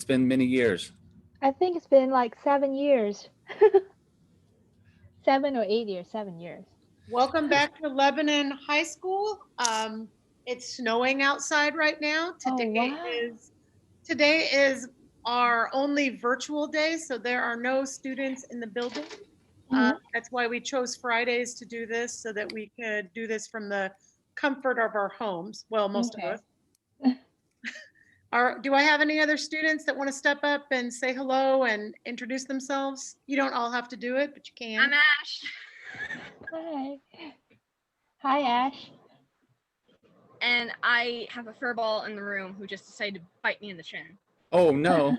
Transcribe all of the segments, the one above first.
It's been many years. I think it's been like 7 years. 7 or 8 years, 7 years. Welcome back to Lebanon High School. It's snowing outside right now. Oh, wow. Today is our only virtual day, so there are no students in the building. Mhm. That's why we chose Fridays to do this, so that we could do this from the comfort of our homes. Well, most of us. Okay. Do I have any other students that want to step up and say hello and introduce themselves? You don't all have to do it, but you I'm can. Ash, Hi. Hi, Ash. and I have a furball in the room who just decided to bite me in the chin. Oh no.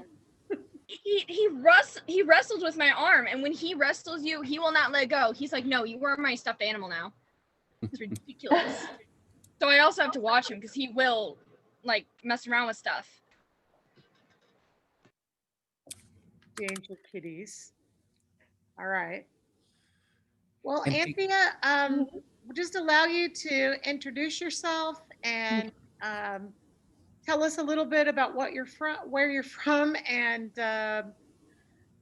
He wrestled with my arm, and when he wrestles you, he will not let go. He's like, "No, you are my stuffed animal now." It's ridiculous. So I also have to watch him because he will like mess around with stuff. Danger kitties. All right. Well, And Anthea, we'll just allow you to introduce yourself and tell us a little bit about what you're from, where you're from, and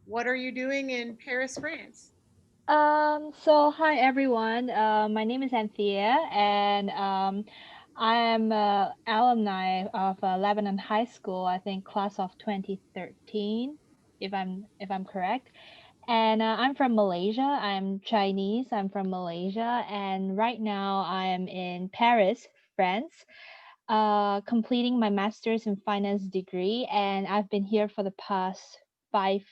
what are you doing in Paris, France? So hi everyone. My name is Anthea, and I am alumni of Lebanon High School. I think class of 2013, if I'm correct. And I'm from Malaysia. I'm Chinese. I'm from Malaysia, and right now I am in Paris, France, completing my master's in finance degree, and I've been here for the past five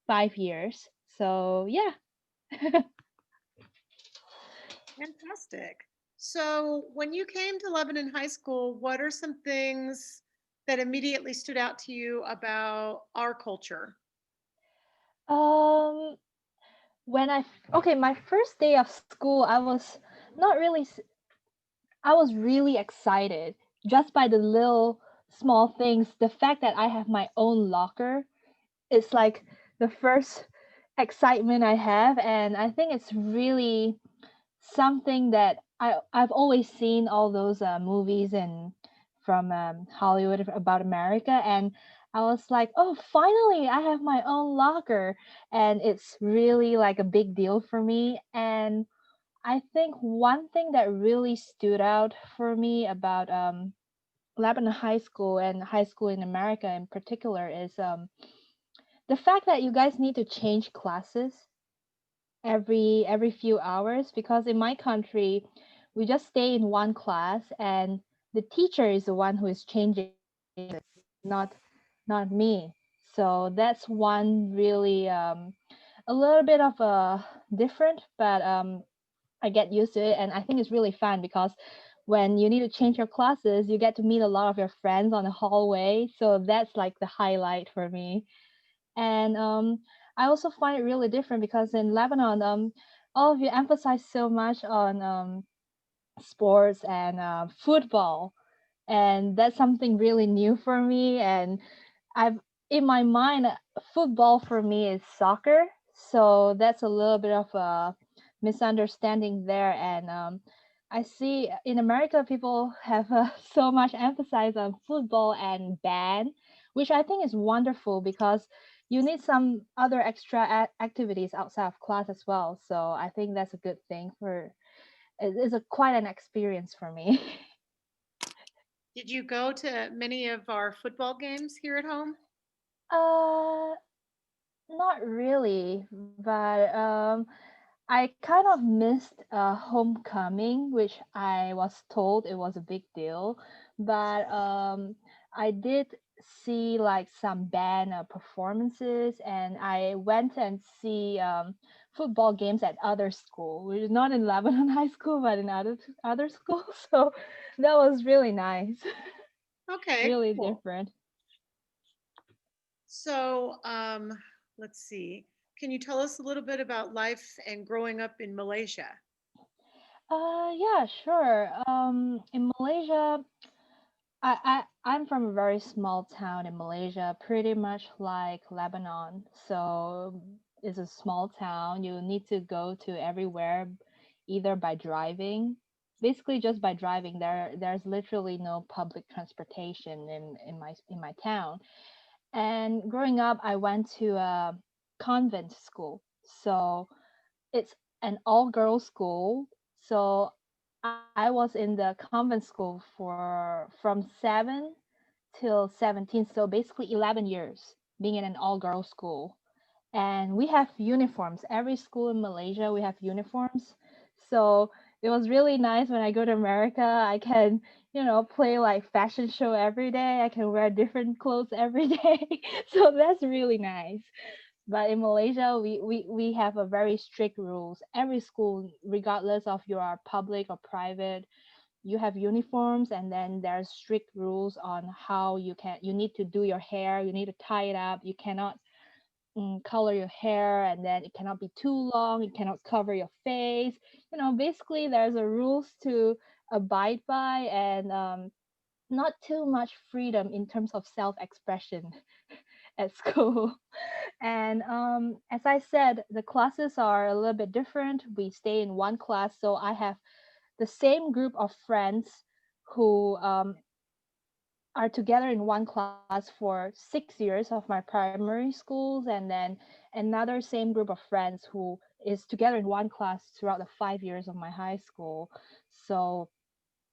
five years. So yeah. Fantastic. So, when you came to Lebanon High School, what are some things that immediately stood out to you about our culture? Um, okay, my first day of school, not really, I was really excited just by the little small things. The fact that I have my own locker is like the first excitement I have, and I think it's really something that I've always seen all those movies and from Hollywood about America, and I was like, oh, finally I have my own locker, and it's really like a big deal for me. And I think one thing that really stood out for me about Lebanon High School and high school in America in particular is the fact that you guys need to change classes every few hours, because in my country we just stay in one class and the teacher is the one who is changing, not not me. So that's one really a little bit of a different, but I get used to it, and I think it's really fun because when you need to change your classes you get to meet a lot of your friends on the hallway, so that's like the highlight for me. And I also find it really different because in Lebanon, all of you emphasize so much on sports and football, and that's something really new for me. And I've in my mind, football for me is soccer, so that's a little bit of a misunderstanding there. And I see in America people have so much emphasis on football and band, which I think is wonderful because you need some other extra activities outside of class as well. So I think that's a good thing for. It's a quite an experience for me. Did you go to many of our football games here at home? uh, Not really, but I kind of missed homecoming, which I was told it was a big deal. But I did see like some band performances, and I went and see football games at other school, which is not in Lebanon High School, but in other schools. So that was really nice, Okay, really cool. different. So, let's see. Can you tell us a little bit about life and growing up in Malaysia? Yeah, sure. In Malaysia, I'm from a very small town in Malaysia, pretty much like Lebanon. So it's a small town. You need to go to everywhere either by driving. Basically just by driving. There's literally no public transportation in my town. And growing up, I went to a convent school. So it's an all girls school. So I was in the convent school for from 7 till 17. So basically 11 years being in an all girls school. And we have uniforms. Every school in Malaysia, we have uniforms. So it was really nice when I go to America. I can, play like fashion show every day. I can wear different clothes every day. So that's really nice. But in Malaysia, we have a very strict rules. Every school, regardless of you are public or private, you have uniforms, and then there's strict rules on how you need to do your hair. You need to tie it up. You cannot color your hair, and then it cannot be too long. It cannot cover your face. Basically there's a rules to abide by, and not too much freedom in terms of self-expression at school. And as I said, the classes are a little bit different. We stay in one class, so I have the same group of friends who are together in one class for 6 years of my primary schools, and then another same group of friends who is together in one class throughout the 5 years of my high school. So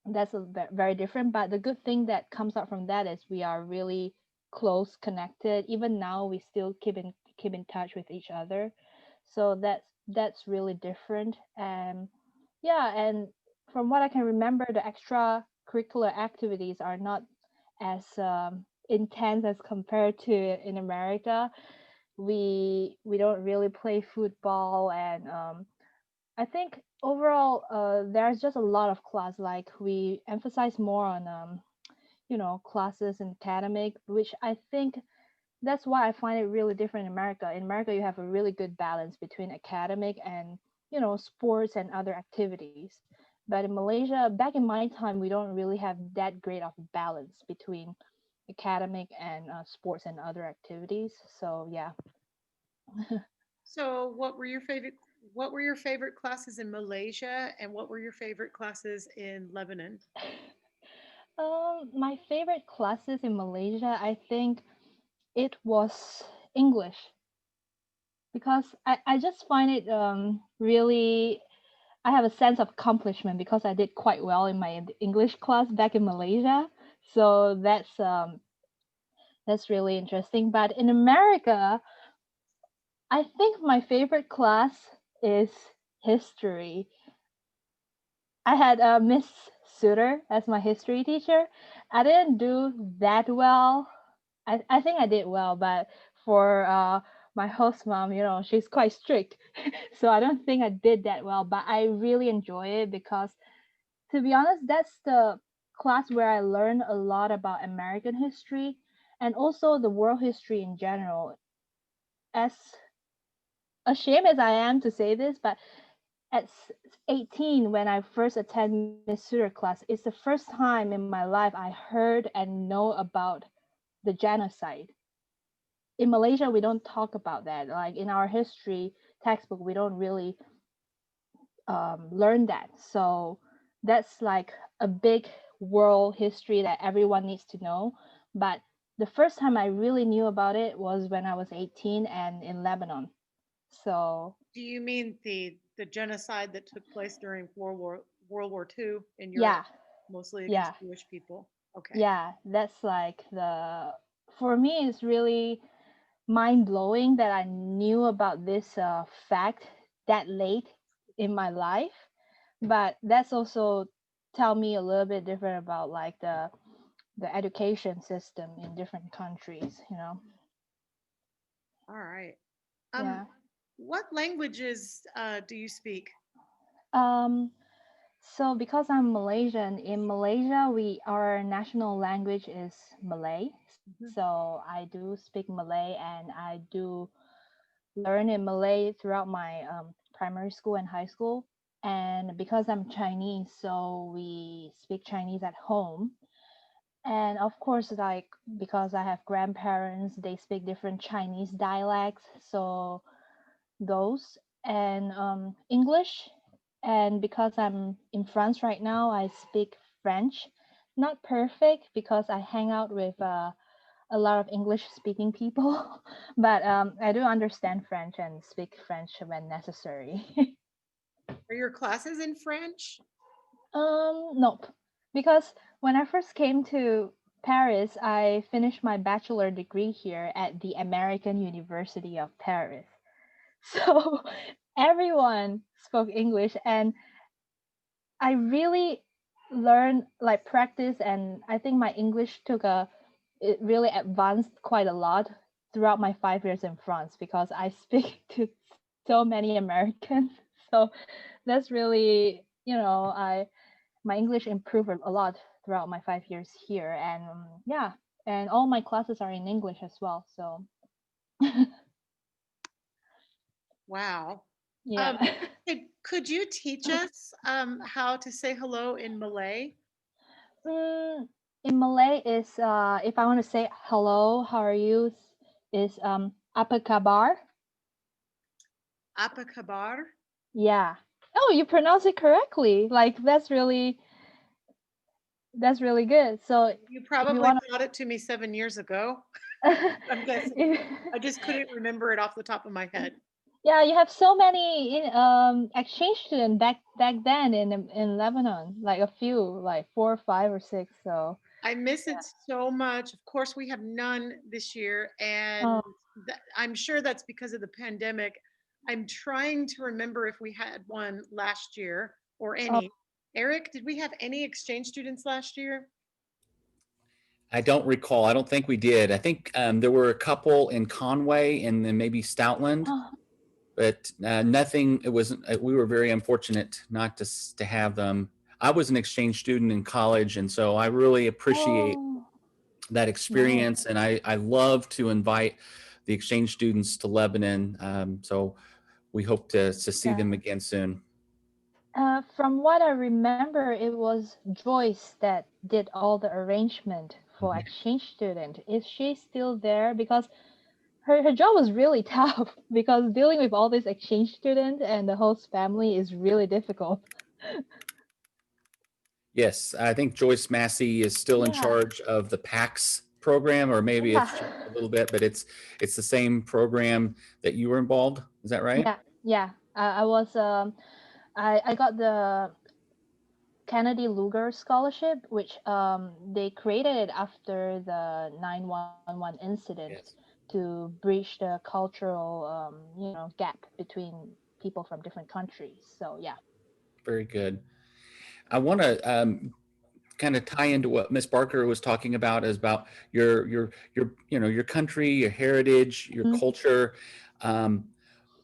that's very different. But the good thing that comes out from that is we are really close connected. Even now, we still keep in touch with each other. So that's really different. And yeah, and from what I can remember, the extracurricular activities are not as intense as compared to in America. We don't really play football, and I think overall, there's just a lot of class. Like we emphasize more on, classes and academic, which I think that's why I find it really different in America. In America, you have a really good balance between academic and, sports and other activities. But in Malaysia, back in my time, we don't really have that great of balance between academic and sports and other activities. So yeah. So, what were your favorite classes in Malaysia, and what were your favorite classes in Lebanon? My favorite classes in Malaysia, I think it was English, because I just find it really, I have a sense of accomplishment because I did quite well in my English class back in Malaysia. So that's really interesting. But in America, I think my favorite class is history. I had Miss Suter as my history teacher. I didn't do that well. I think I did well, but for my host mom, she's quite strict. So I don't think I did that well, but I really enjoy it because, to be honest, that's the class where I learned a lot about American history and also the world history in general. As ashamed as I am to say this, but at 18, when I first attend Miss Suter class, it's the first time in my life I heard and know about the genocide. In Malaysia, we don't talk about that. Like in our history textbook, we don't really learn that. So that's like a big world history that everyone needs to know. But the first time I really knew about it was when I was 18 and in Lebanon. So Do you mean the genocide that took place during World War II in Europe, yeah, mostly against yeah, Jewish people? Okay. yeah. That's like for me, it's really mind blowing that I knew about this fact that late in my life. But that's also tell me a little bit different about like the education system in different countries. All right. Yeah. What languages do you speak? Um, so because I'm Malaysian, in Malaysia, our national language is Malay. Mhm. So I do speak Malay, and I do learn in Malay throughout my primary school and high school. And because I'm Chinese, so we speak Chinese at home. And of course, like because I have grandparents, they speak different Chinese dialects. So those and English. And because I'm in France right now, I speak French. Not perfect because I hang out with a lot of English speaking people, but I do understand French and speak French when necessary. Are your classes in French? Nope. Because when I first came to Paris, I finished my bachelor degree here at the American University of Paris. So everyone spoke English, and I really learned, like, practice, and I think my English it really advanced quite a lot throughout my 5 years in France because I speak to so many Americans. So that's really, I my English improved a lot throughout my 5 years here, and yeah, and all my classes are in English as well. So Wow. yeah. Um, could you teach us how to say hello in Malay? Mm, in Malay is if I want to say hello, how are you, is apa kabar? Apa kabar? Yeah. Oh, you pronounce it correctly. Like that's really good. So You if you probably want taught it to me 7 years ago. to, I'm guessing. I just couldn't remember it off the top of my head. yeah, you have so many exchange students back then in Lebanon, like a few, like 4, 5, or 6. So I miss it so much. Of course, we have none this year, and oh, I'm sure that's because of the pandemic. I'm trying to remember if we had one last year or oh, any. Eric, did we have any exchange students last year? I don't recall. I don't think we did. I think there were a couple in Conway and then maybe Stoutland, oh, but nothing. It wasn't. We were very unfortunate not to have them. I was an exchange student in college, and so I really appreciate oh, that nice. experience. And I love to invite the exchange students to Lebanon. So we hope to see Yeah. them again soon. From what I remember, it was Joyce that did all the arrangement for Mhm. exchange student. Is she still there? Because her job was really tough because dealing with all these exchange students and the host family is really difficult. Yes, I think Joyce Massey is still in Yeah, charge of the PAX program, or maybe yeah, it's changed a little bit, but it's the same program that you were involved. Is that right? yeah, yeah. I was I got the Kennedy Lugar Scholarship, which they created it after the 911 incident Yes. to bridge the cultural gap between people from different countries. So yeah. Very good. I want to kind of tie into what Miss Barker was talking about, is about your country, your heritage, your Mhm. culture. Um,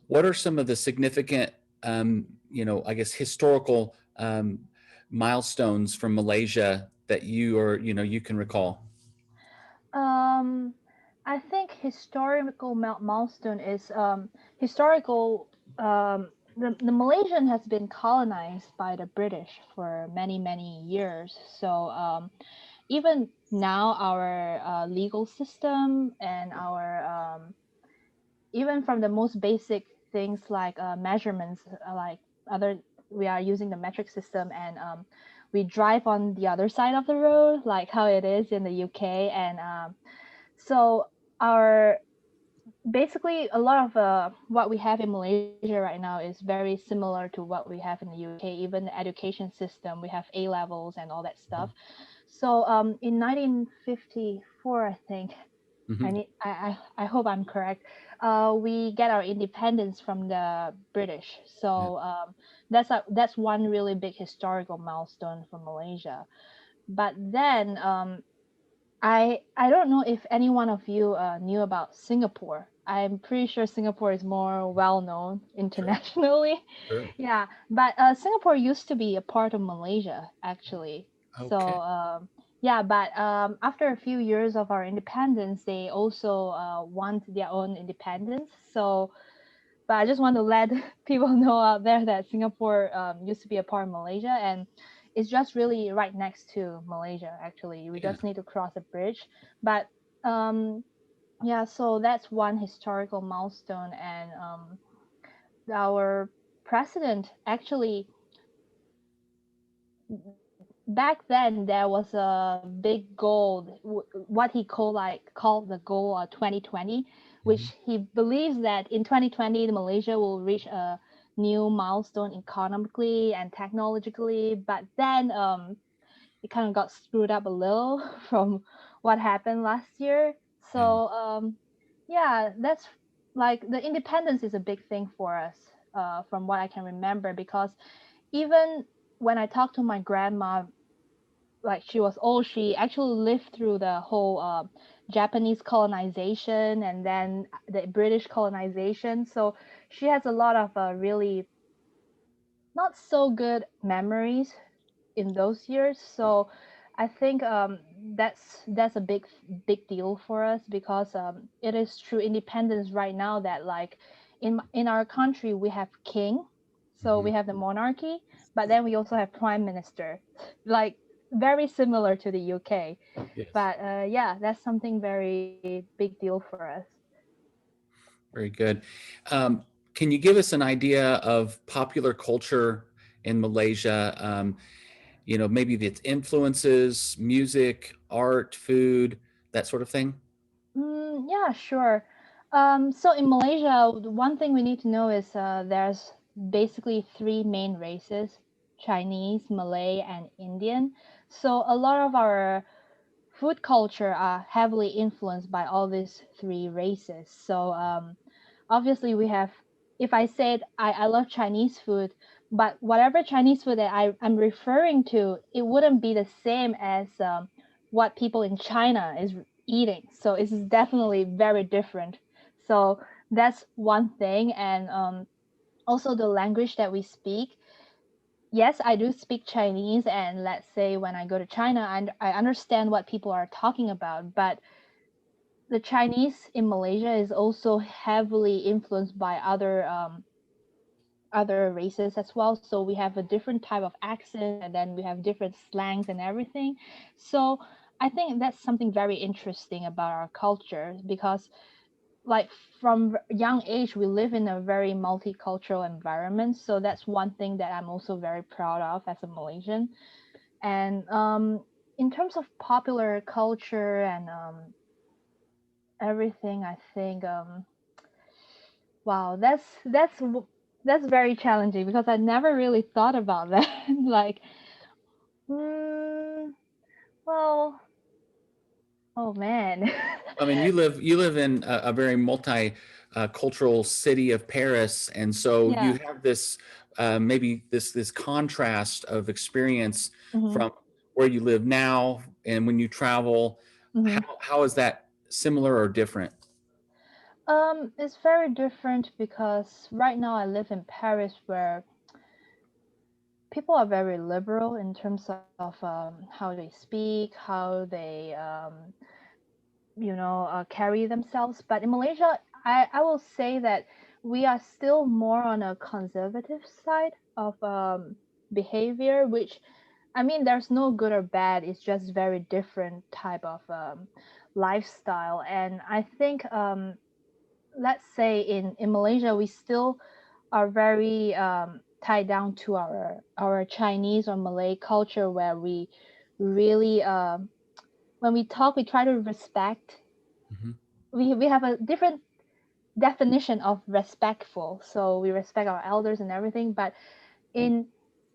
what are some of the significant I guess historical milestones from Malaysia that you can recall? Um, I think historical milestone is historical. The Malaysian has been colonized by the British for many years. So even now, our legal system and our even from the most basic things like measurements, like other we are using the metric system, and we drive on the other side of the road, like how it is in the UK, and so our basically a lot of what we have in Malaysia right now is very similar to what we have in the UK. Even the education system, we have A levels and all that stuff. So in 1954, I think, Hmm. I hope I'm correct. We get our independence from the British. Yeah. So that's one really big historical milestone for Malaysia. But then I don't know if any one of you knew about Singapore. I'm pretty sure Singapore is more well known Sure. internationally. Sure. Yeah, but Singapore used to be a part of Malaysia actually. So Okay. yeah, but after a few years of our independence, they also want their own independence. So, but I just want to let people know out there that Singapore used to be a part of Malaysia, and it's just really right next to Malaysia. Actually, we Yeah. just need to cross a bridge. But um, yeah, so that's one historical milestone, and our president actually back then there was a big goal, what he called the goal 2020, which Mhm. he believes that in 2020 Malaysia will reach a new milestone economically and technologically. But then it kind of got screwed up a little from what happened last year. Yeah. So yeah, that's like the independence is a big thing for us, from what I can remember, because even when I talked to my grandma, like she was old, she actually lived through the whole Japanese colonization and then the British colonization. So she has a lot of really not so good memories in those years. So I think that's a big deal for us, because it is true independence right now that like in our country we have king, so Mhm. we have the monarchy, but then we also have prime minister, like very similar to the UK. Yes. But yeah, that's something very big deal for us. Very good. Um, can you give us an idea of popular culture in Malaysia? Maybe its influences, music, art, food, that sort of thing. Yeah, sure. So in Malaysia, the one thing we need to know is there's basically three main races: Chinese, Malay, and Indian. So a lot of our food culture are heavily influenced by all these three races. So obviously we have, if I said I love Chinese food, but whatever Chinese food that I'm referring to, it wouldn't be the same as what people in China is eating. So it's definitely very different. So that's one thing. And also the language that we speak. Yes, I do speak Chinese, and let's say when I go to China, I understand what people are talking about. But the Chinese in Malaysia is also heavily influenced by other races as well. So we have a different type of accent, and then we have different slangs and everything. So I think that's something very interesting about our culture, because like from young age we live in a very multicultural environment. So that's one thing that I'm also very proud of as a Malaysian. And in terms of popular culture and everything, I think wow, that's very challenging, because I never really thought about that. Like, mm, well, oh man. I mean, you live in a very multi cultural city of Paris, and so you Yeah. have this maybe this contrast of experience Hmm. from where you live now and when you travel. Hmm. How is that similar or different? It's very different, because right now I live in Paris, where people are very liberal in terms of how they speak, how they carry themselves. But in Malaysia, I will say that we are still more on a conservative side of behavior, which, I mean, there's no good or bad. It's just very different type of lifestyle. And I think, let's say in Malaysia, we still are very tied down to our Chinese or Malay culture, where we really, when we talk, we try to respect. Mhm. We have a different definition of respectful. So we respect our elders and everything. But in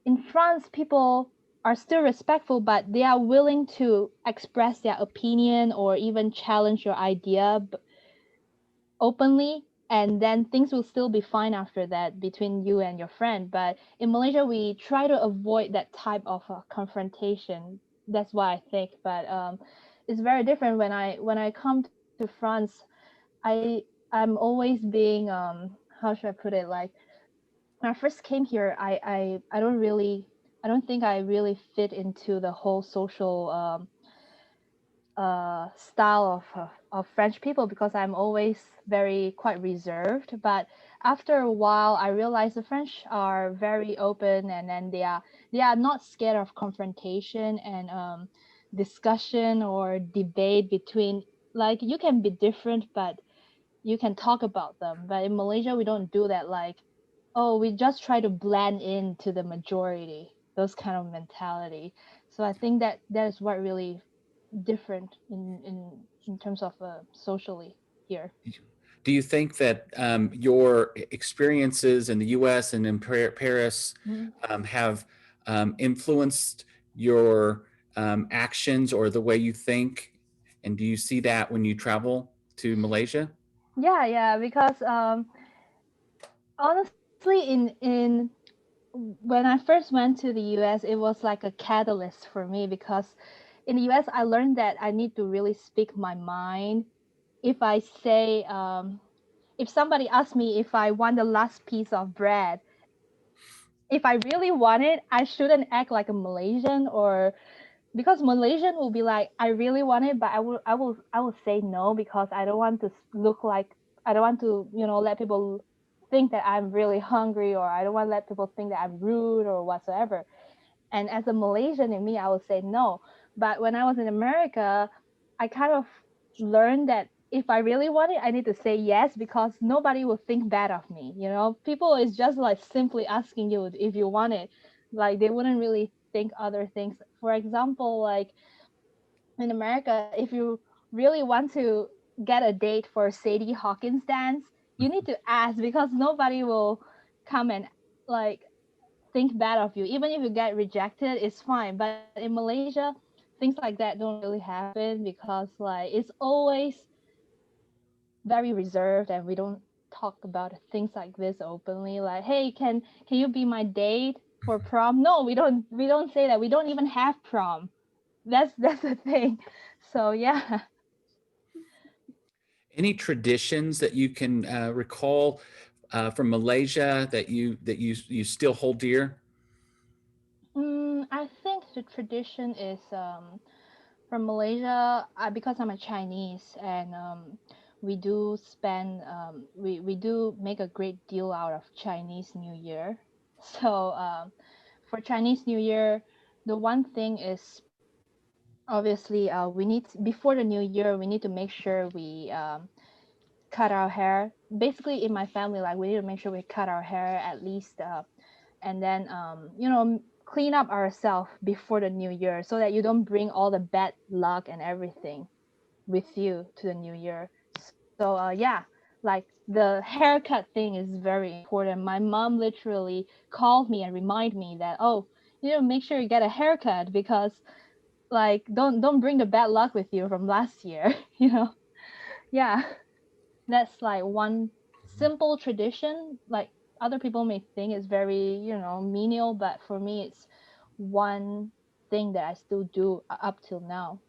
in France, people are still respectful, but they are willing to express their opinion or even challenge your idea openly, and then things will still be fine after that between you and your friend. But in Malaysia, we try to avoid that type of confrontation. That's why I think. But it's very different when I come to France. I'm always being how should I put it, like when I first came here, I don't think I really fit into the whole social style of French people, because I'm always very quite reserved. But after a while, I realized the French are very open, and then they are not scared of confrontation and discussion or debate between, like, you can be different, but you can talk about them. But in Malaysia, we don't do that. Like, oh, we just try to blend into the majority. Those kind of mentality. So I think that that is what really different in terms of socially here. Do you think that your experiences in the U.S. and in Paris Mhm. have influenced your actions or the way you think? And do you see that when you travel to Malaysia? Yeah, yeah, because honestly, in when I first went to the US, it was like a catalyst for me because in the US, I learned that I need to really speak my mind. If I say, if somebody asks me if I want the last piece of bread, if I really want it, I shouldn't act like a Malaysian, or because Malaysian will be like, I really want it, but I will say no because I don't want to look like, I don't want to, let people think that I'm really hungry, or I don't want to let people think that I'm rude or whatsoever. And as a Malaysian in me, I would say no. But when I was in America, I kind of learned that if I really want it, I need to say yes because nobody will think bad of me. People is just like simply asking you if you want it. Like they wouldn't really think other things. For example, like in America, if you really want to get a date for Sadie Hawkins dance, you need to ask because nobody will come and like think bad of you. Even if you get rejected, it's fine. But in Malaysia, things like that don't really happen because like it's always very reserved and we don't talk about things like this openly. Like, hey, can you be my date for prom? No, we don't say that. We don't even have prom. That's the thing. So yeah. Any traditions that you can recall from Malaysia that you still hold dear? I think the tradition is from Malaysia, because I'm a Chinese, and we do spend we do make a great deal out of Chinese New Year. So for Chinese New Year, the one thing is obviously we need before the New Year we need to make sure we cut our hair. Basically, in my family, like we need to make sure we cut our hair at least, and then clean up ourselves before the New Year so that you don't bring all the bad luck and everything with you to the New Year. So yeah, like the haircut thing is very important. My mom literally called me and remind me that, oh, make sure you get a haircut because like don't bring the bad luck with you from last year. Yeah, that's like one simple tradition. Like other people may think it's very menial, but for me it's one thing that I still do up till now.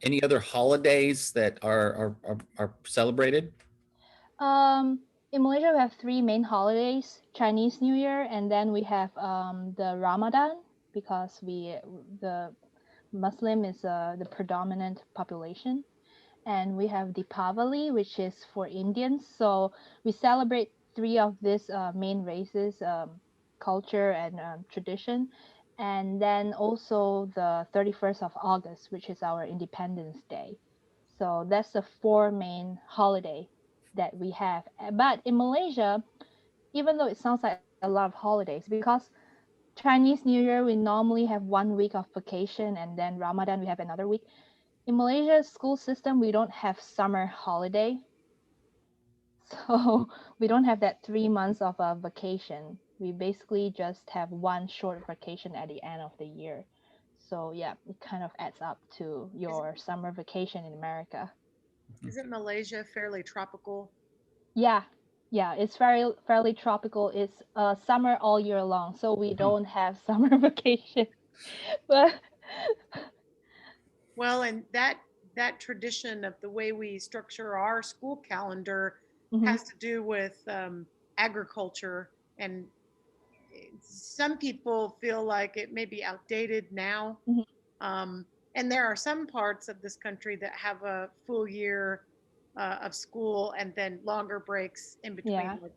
Any other holidays that are celebrated? In Malaysia we have three main holidays: Chinese New Year, and then we have the Ramadan, because the Muslim is the predominant population. And we have Deepavali, which is for Indians. So we celebrate three of these main races, culture and tradition. And then also the 31st of August, which is our Independence Day. So that's the four main holiday that we have. But in Malaysia, even though it sounds like a lot of holidays, because Chinese New Year, we normally have 1 week of vacation, and then Ramadan, we have another week. In Malaysia's school system, we don't have summer holiday. So we don't have that 3 months of a vacation. We basically just have one short vacation at the end of the year. So yeah, it kind of adds up to Is, your summer vacation in America. isn't Malaysia fairly tropical? Yeah, yeah, it's fairly tropical. It's summer all year long, so we Hmm. don't have summer vacation. But Well, and that tradition of the way we structure our school calendar mhm, has to do with agriculture, and some people feel like it may be outdated now. mhm, Um, and there are some parts of this country that have a full year of school and then longer breaks in between. yeah, Like,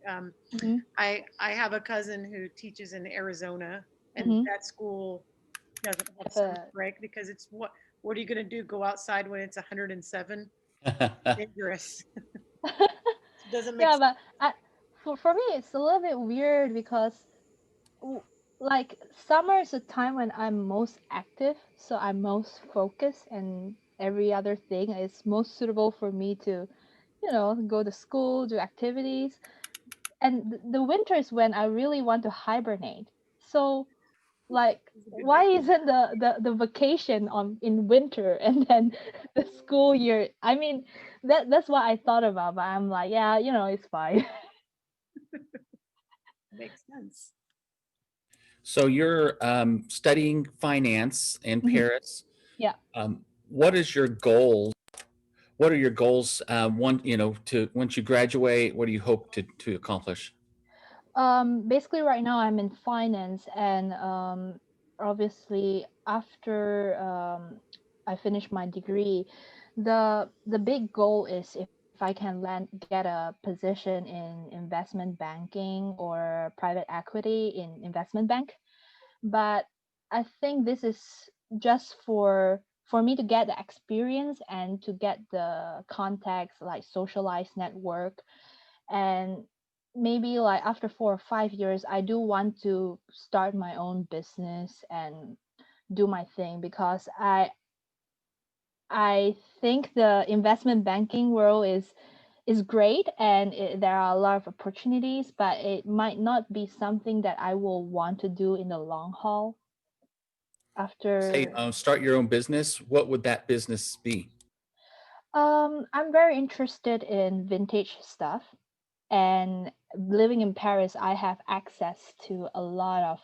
mhm, I have a cousin who teaches in Arizona, and mhm. that school doesn't have Have summer a break because it's what are you going to do? Go outside when it's 107? Dangerous. It doesn't make yeah, sense. but for me it's a little bit weird because w- like summer is a time when I'm most active, so I'm most focused, and every other thing is most suitable for me to, go to school, do activities. And the winter is when I really want to hibernate. So, like, It's a good why mix. isn't the vacation on in winter and then the school year? I mean, that's what I thought about, but I'm like, yeah, it's fine. Makes sense. So you're studying finance in Mhm. Paris. Yeah. What is your goal? What are your goals? One, to once you graduate, what do you hope to accomplish? Basically right now I'm in finance, and obviously after I finish my degree, the big goal is if I can get a position in investment banking or private equity in investment bank. But I think this is just for me to get the experience and to get the contacts, like socialized network. And maybe like after 4 or 5 years I do want to start my own business and do my thing, because I think the investment banking world is great, and there are a lot of opportunities, but it might not be something that I will want to do in the long haul Say, after. start your own business. What would that business be? I'm very interested in vintage stuff, and living in Paris, I have access to a lot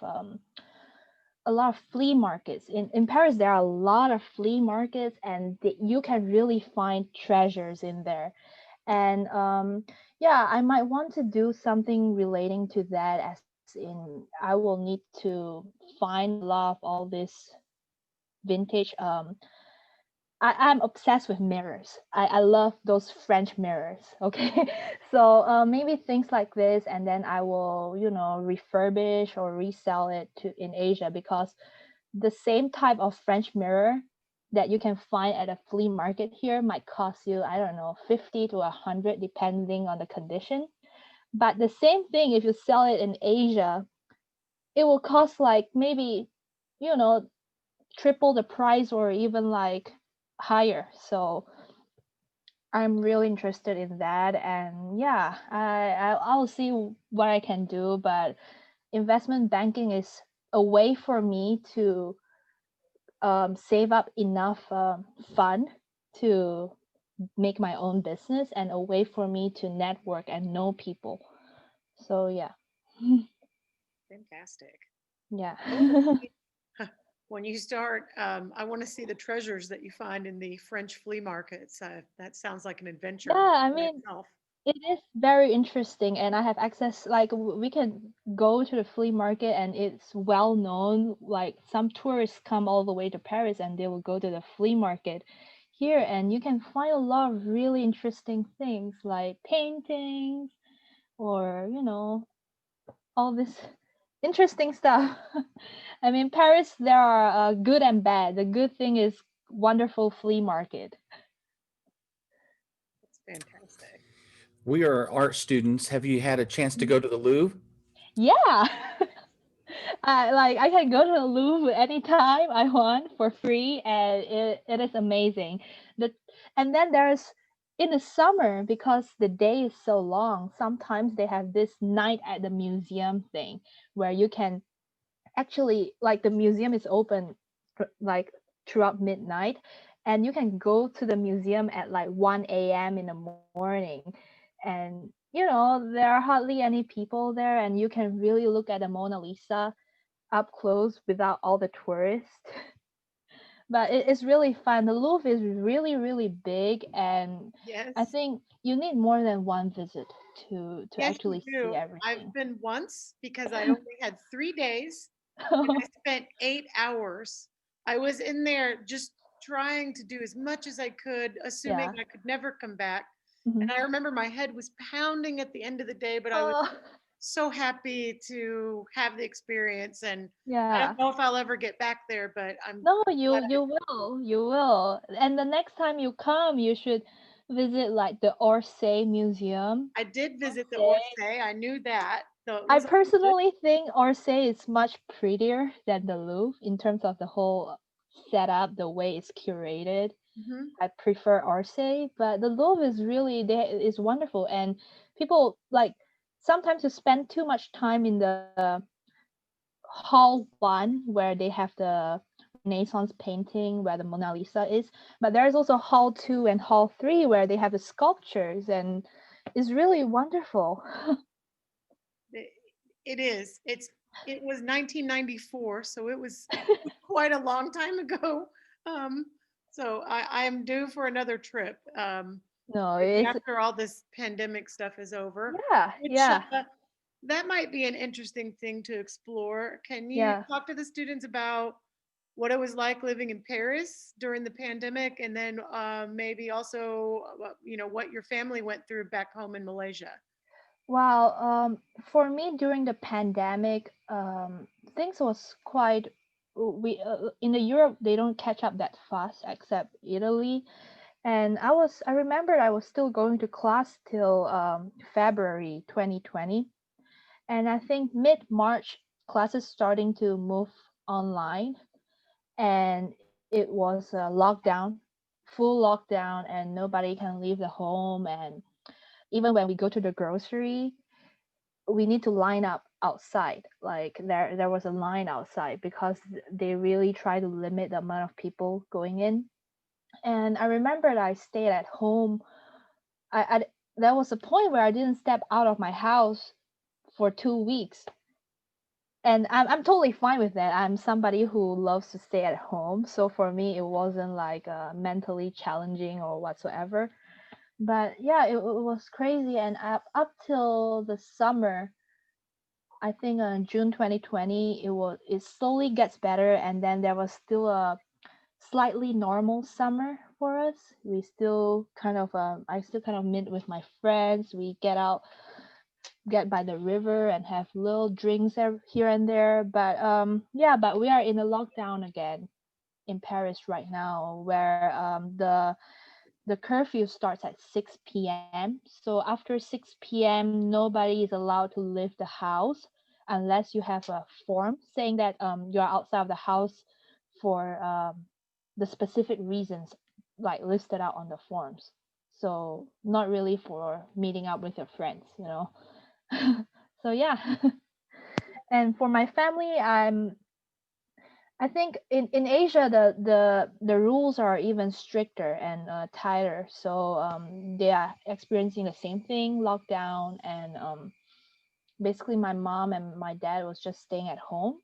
of flea markets. In Paris, there are a lot of flea markets, and you can really find treasures in there. And yeah, I might want to do something relating to that, as in I will need to find a lot of all this vintage. I'm obsessed with mirrors. I love those French mirrors. Okay. So maybe things like this, and then I will, refurbish or resell it to in Asia, because the same type of French mirror that you can find at a flea market here might cost you, I don't know, 50 to 100 depending on the condition. But the same thing, if you sell it in Asia, it will cost like maybe, you know, triple the price or even like higher. So I'm really interested in that, and yeah, I'll see what I can do. But investment banking is a way for me to save up enough fund to make my own business, and a way for me to network and know people. So yeah. Fantastic. Yeah. I want to see when you start. I want to see the treasures that you find in the French flea markets. That sounds like an adventure Yeah, I in mean, itself. it is very interesting, and I have access. Like we can go to the flea market, and it's well known. Like some tourists come all the way to Paris, and they will go to the flea market here, and you can find a lot of really interesting things like paintings, or all this interesting stuff. I mean, Paris, there are good and bad. The good thing is wonderful flea market. It's fantastic. We are art students. Have you had a chance to go to the Louvre? Yeah. I can go to the Louvre anytime I want for free, and it is amazing. The and then there's in the summer, because the day is so long, sometimes they have this night at the museum thing where you can actually, like, the museum is open like throughout midnight, and you can go to the museum at like 1 a.m. in the morning, and there are hardly any people there, and you can really look at the Mona Lisa up close without all the tourists. But it's really fun. The Louvre is really, really big, and I Yes. think you need more than one visit to Yes, you actually see do. I've everything. been once because I only had 3 days and I spent 8 hours. I was in there just trying to do as much as I could, assuming Yeah. I could never come back. Mhm. And I remember my head was pounding at the end of the day, but I was Oh, so happy to have the experience. And I yeah. don't know if I'll ever get back there, but I'm No, glad you will. And the next time you come, you should visit like the Orsay Museum. I did visit the Orsay. Orsay. I knew that. So it I was all good. personally think Orsay is much prettier than the Louvre in terms of the whole setup, the way it's curated. Mhm. I prefer Orsay, but the Louvre is really there is wonderful, and people like sometimes you spend too much time in the hall one where they have the Renaissance painting where the Mona Lisa is, but there's also hall 2 and hall 3 where they have the sculptures, and it's really wonderful. It, it is. It was 1994, so it was quite a long time ago. Um, so I am due for another trip. No, Maybe it's after all this pandemic stuff is over, yeah, which yeah, that might be an interesting thing to explore. Can you yeah. talk to the students about what it was like living in Paris during the pandemic, and then maybe also, what your family went through back home in Malaysia? Well, for me during the pandemic, things was quite we in the Europe they don't catch up that fast except Italy, and I remember I was still going to class till February 2020, and I think mid March classes starting to move online, and it was a lockdown, full lockdown, and nobody can leave the home, and even when we go to the grocery we need to line up outside, like there was a line outside because they really try to limit the amount of people going in. And I remember that I stayed at home. I there was a point where I didn't step out of my house for 2 weeks, and I'm totally fine with that. I'm somebody who loves to stay at home, so for me it wasn't like mentally challenging or whatsoever. But yeah, it was crazy, and up till the summer, I think June 2020, it slowly gets better, and then there was still a slightly normal summer for us. We still kind of I still kind of meet with my friends. We get out, get by the river, and have little drinks here and there. But yeah, but we are in a lockdown again in Paris right now, where the curfew starts at 6 p.m. So after 6 p.m., nobody is allowed to leave the house unless you have a form saying that you're outside of the house for the specific reasons like listed out on the forms. So not really for meeting up with your friends. So yeah. And for my family, I think in Asia the rules are even stricter and tighter. So they are experiencing the same thing, lockdown, and basically my mom and my dad was just staying at home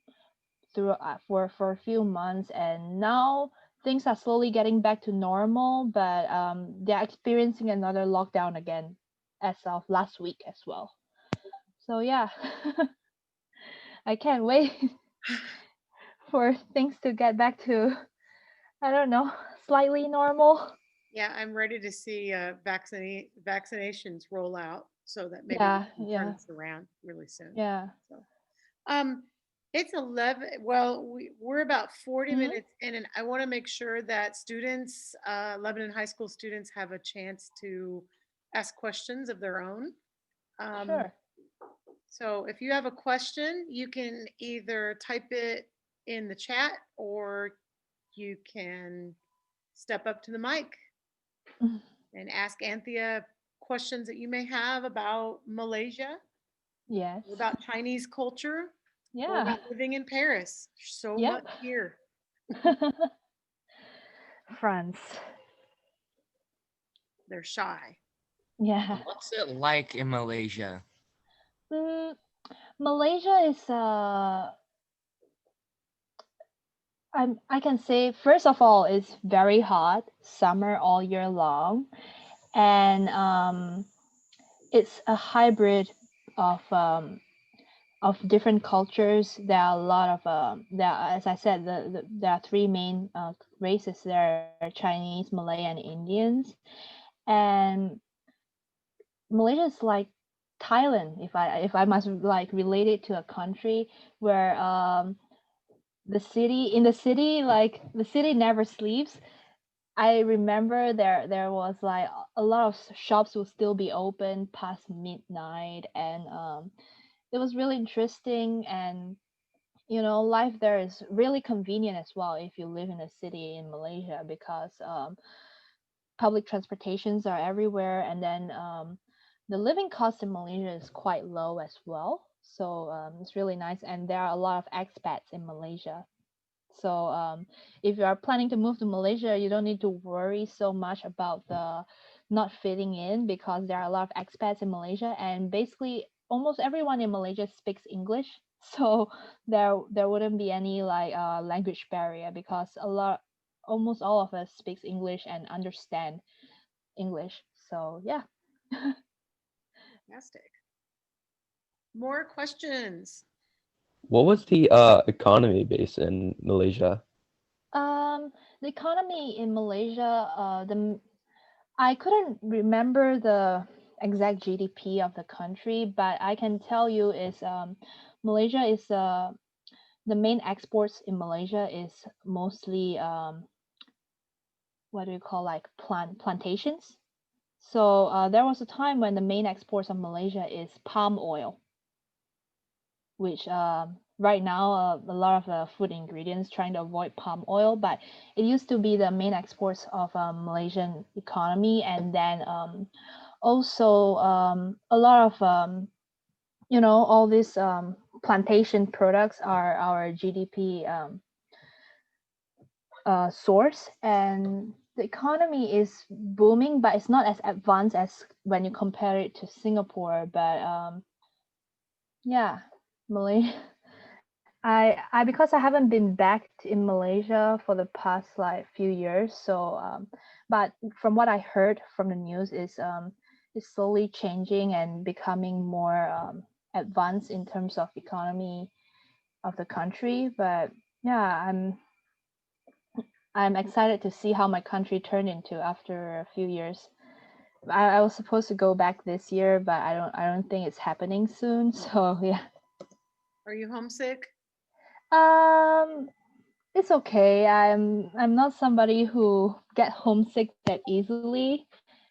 through for a few months, and now things are slowly getting back to normal. But they're experiencing another lockdown again as of last week as well. So yeah, I can't wait for things to get back to I don't know, slightly normal. Yeah, I'm ready to see vaccinations roll out so that maybe we Yeah, can turn yeah, this around really soon. yeah. So, um, it's 11. Well, we're about 40 Hmm. minutes in, and I want to make sure that students, Lebanon High School students, have a chance to ask questions of their own. Um, Sure. so if you have a question, you can either type it in the chat or you can step up to the mic Mm. and ask Anthea questions that you may have about Malaysia, Yes. or about Chinese culture, or Yeah. about living in Paris. So much Yep. here. France. They're shy. Yeah. What's it like in Malaysia? Mm, Malaysia is I can say first of all it's very hot, summer all year long, and it's a hybrid of different cultures. There are a lot of as I said, there are three main races. There are Chinese, Malay, and Indians, and Malaysia is like Thailand. If I must like relate it to a country where the city like the city never sleeps. I remember there was like a lot of shops will still be open past midnight, and it was really interesting, and life there is really convenient as well if you live in a city in Malaysia, because public transportations are everywhere, and then the living cost in Malaysia is quite low as well. So it's really nice, and there are a lot of expats in Malaysia. So if you are planning to move to Malaysia, you don't need to worry so much about the not fitting in, because there are a lot of expats in Malaysia, and basically almost everyone in Malaysia speaks English. So there wouldn't be any like language barrier, because almost all of us speaks English and understand English. So yeah. Fantastic. More questions? What was the economy base in Malaysia? The economy in Malaysia, I couldn't remember the exact GDP of the country, but I can tell you is Malaysia is the main exports in Malaysia is mostly what do you call, like plantations. So there was a time when the main exports of Malaysia is palm oil, which right now a lot of food ingredients trying to avoid palm oil, but it used to be the main exports of Malaysian economy. And then also a lot of all these plantation products are our GDP source, and the economy is booming, but it's not as advanced as when you compare it to Singapore. But yeah, Malaysia. I because I haven't been back in Malaysia for the past like few years, so but from what I heard from the news is it's slowly changing and becoming more advanced in terms of economy of the country. But yeah, I'm excited to see how my country turned into after a few years. I was supposed to go back this year, but I don't think it's happening soon. So yeah. Are you homesick? Um, it's okay. I'm not somebody who get homesick that easily,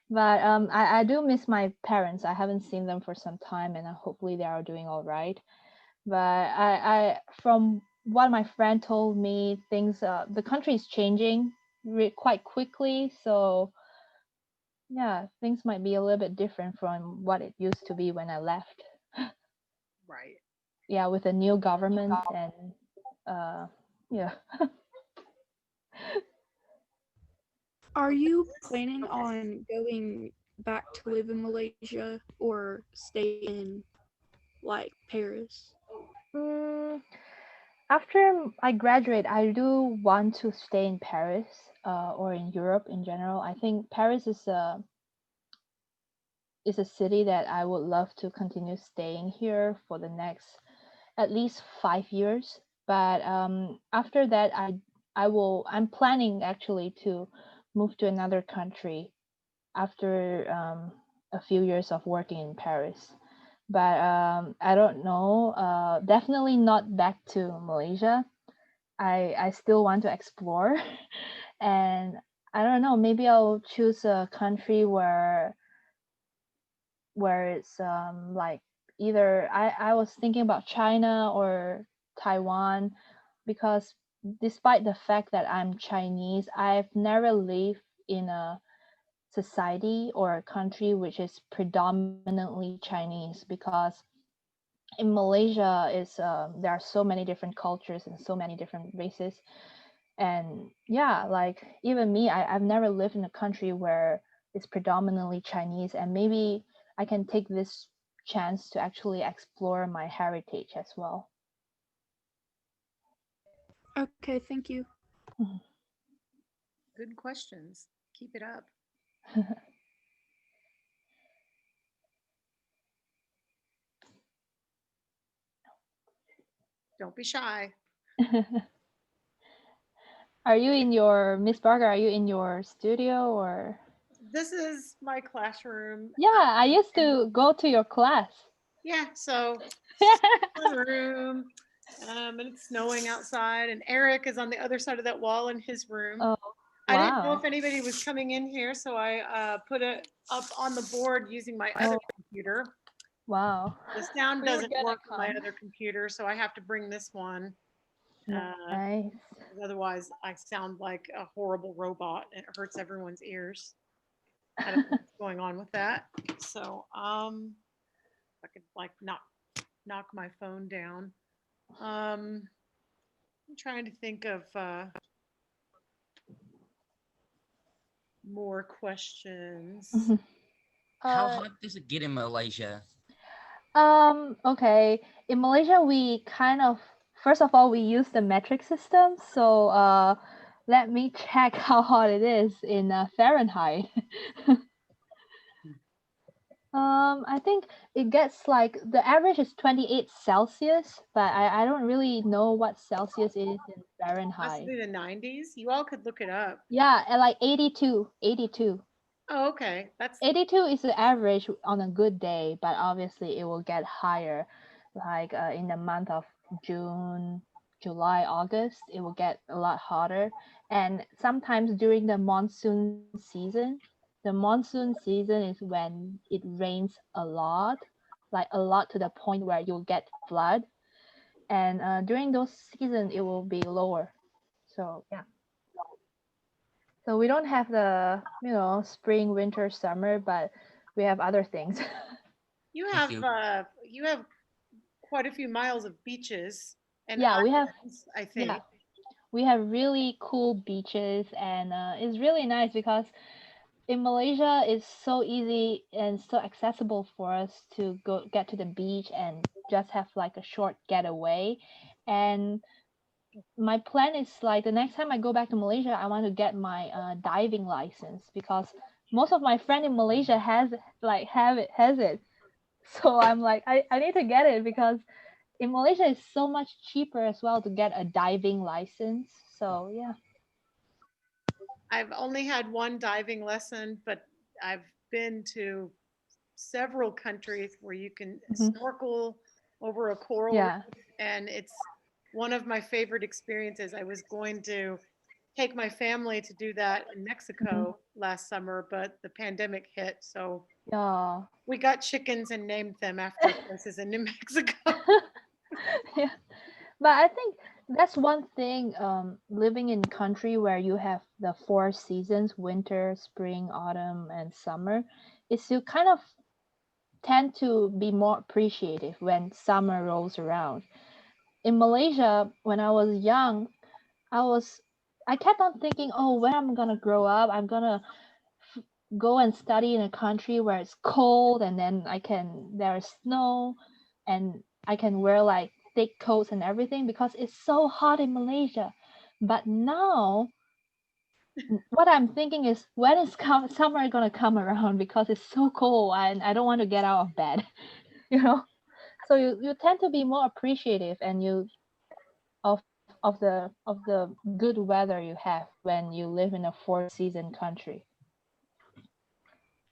but I do miss my parents. I haven't seen them for some time, and hopefully they are doing all right. But I from what my friend told me, things the country is changing quite quickly. So yeah, things might be a little bit different from what it used to be when I left. Right. Yeah, with a new government and uh yeah. Are you planning on going back to live in Malaysia or stay in like Paris? Mm, after I graduate, I do want to stay in Paris, or in Europe in general. I think Paris is a city that I would love to continue staying here for the next at least 5 years. But after that, I'm planning actually to move to another country after a few years of working in Paris. But I don't know. Definitely not back to Malaysia. I still want to explore, and I don't know. Maybe I'll choose a country where it's like either I was thinking about China or Taiwan, because despite the fact that I'm Chinese, I've never lived in a society or a country which is predominantly Chinese, because in Malaysia is there are so many different cultures and so many different races. And yeah, like even me, I've never lived in a country where it's predominantly Chinese, and maybe I can take this chance to actually explore my heritage as well. Okay, thank you. Good questions. Keep it up. Don't be shy. Are you in your Miss Barker? Are you in your studio or? This is my classroom. Yeah, I used and to go to your class. yeah, so my room, and it's snowing outside, and Eric is on the other side of that wall in his room. Oh, I didn't know wow. if anybody was coming in here, so I put it up on the board using my other Oh, computer. Wow. The sound We were doesn't gonna work on my come. other computer, so I have to bring this one. Nice. 'Cause otherwise, I sound like a horrible robot and it hurts everyone's ears. I don't know what's going on with that. So, if I could like knock my phone down. I'm trying to think of more questions. How Uh, hot does it get in Malaysia? Okay. In Malaysia, we kind of, first of all, we use the metric system. So, let me check how hot it is in Fahrenheit. I think it gets like the average is 28 Celsius, but I don't really know what Celsius is in Must Fahrenheit. be the 90s. You all could look it up. Yeah, at like 82, 82. Oh, okay. That's 82 is the average on a good day, but obviously it will get higher. Like in the month of June, July, August, it will get a lot hotter. And sometimes during the monsoon season, the monsoon season is when it rains a lot, like a lot to the point where you'll get flood. And during those seasons, it will be lower. So yeah. So we don't have the, spring, winter, summer, but we have other things. you Thank have you. you have quite a few miles of beaches and Yeah, islands, I yeah, think. we have really cool beaches, and it's really nice because in Malaysia it's so easy and so accessible for us to go get to the beach and just have like a short getaway. And my plan is like the next time I go back to Malaysia, I want to get my diving license because most of my friend in Malaysia has it. So I'm like, I need to get it because in Malaysia it's so much cheaper as well to get a diving license. So yeah. I've only had one diving lesson, but I've been to several countries where you can Mhm. snorkel over a coral Yeah. reef, and it's one of my favorite experiences. I was going to take my family to do that in Mexico last summer, but the pandemic hit, so Yeah. we got chickens and named them after places in New Mexico. Yeah. But I think that's one thing, living in country where you have the four seasons, winter, spring, autumn, and summer, is you kind of tend to be more appreciative when summer rolls around. In Malaysia, when I was young, I was I kept on thinking, oh, when I'm gonna grow up, I'm gonna go and study in a country where it's cold, and then there's snow, and I can wear like thick coats and everything because it's so hot in Malaysia. But now what I'm thinking is, when is summer gonna come around, because it's so cold and I don't want to get out of bed. you know so you tend to be more appreciative, and you of the good weather you have when you live in a four season country.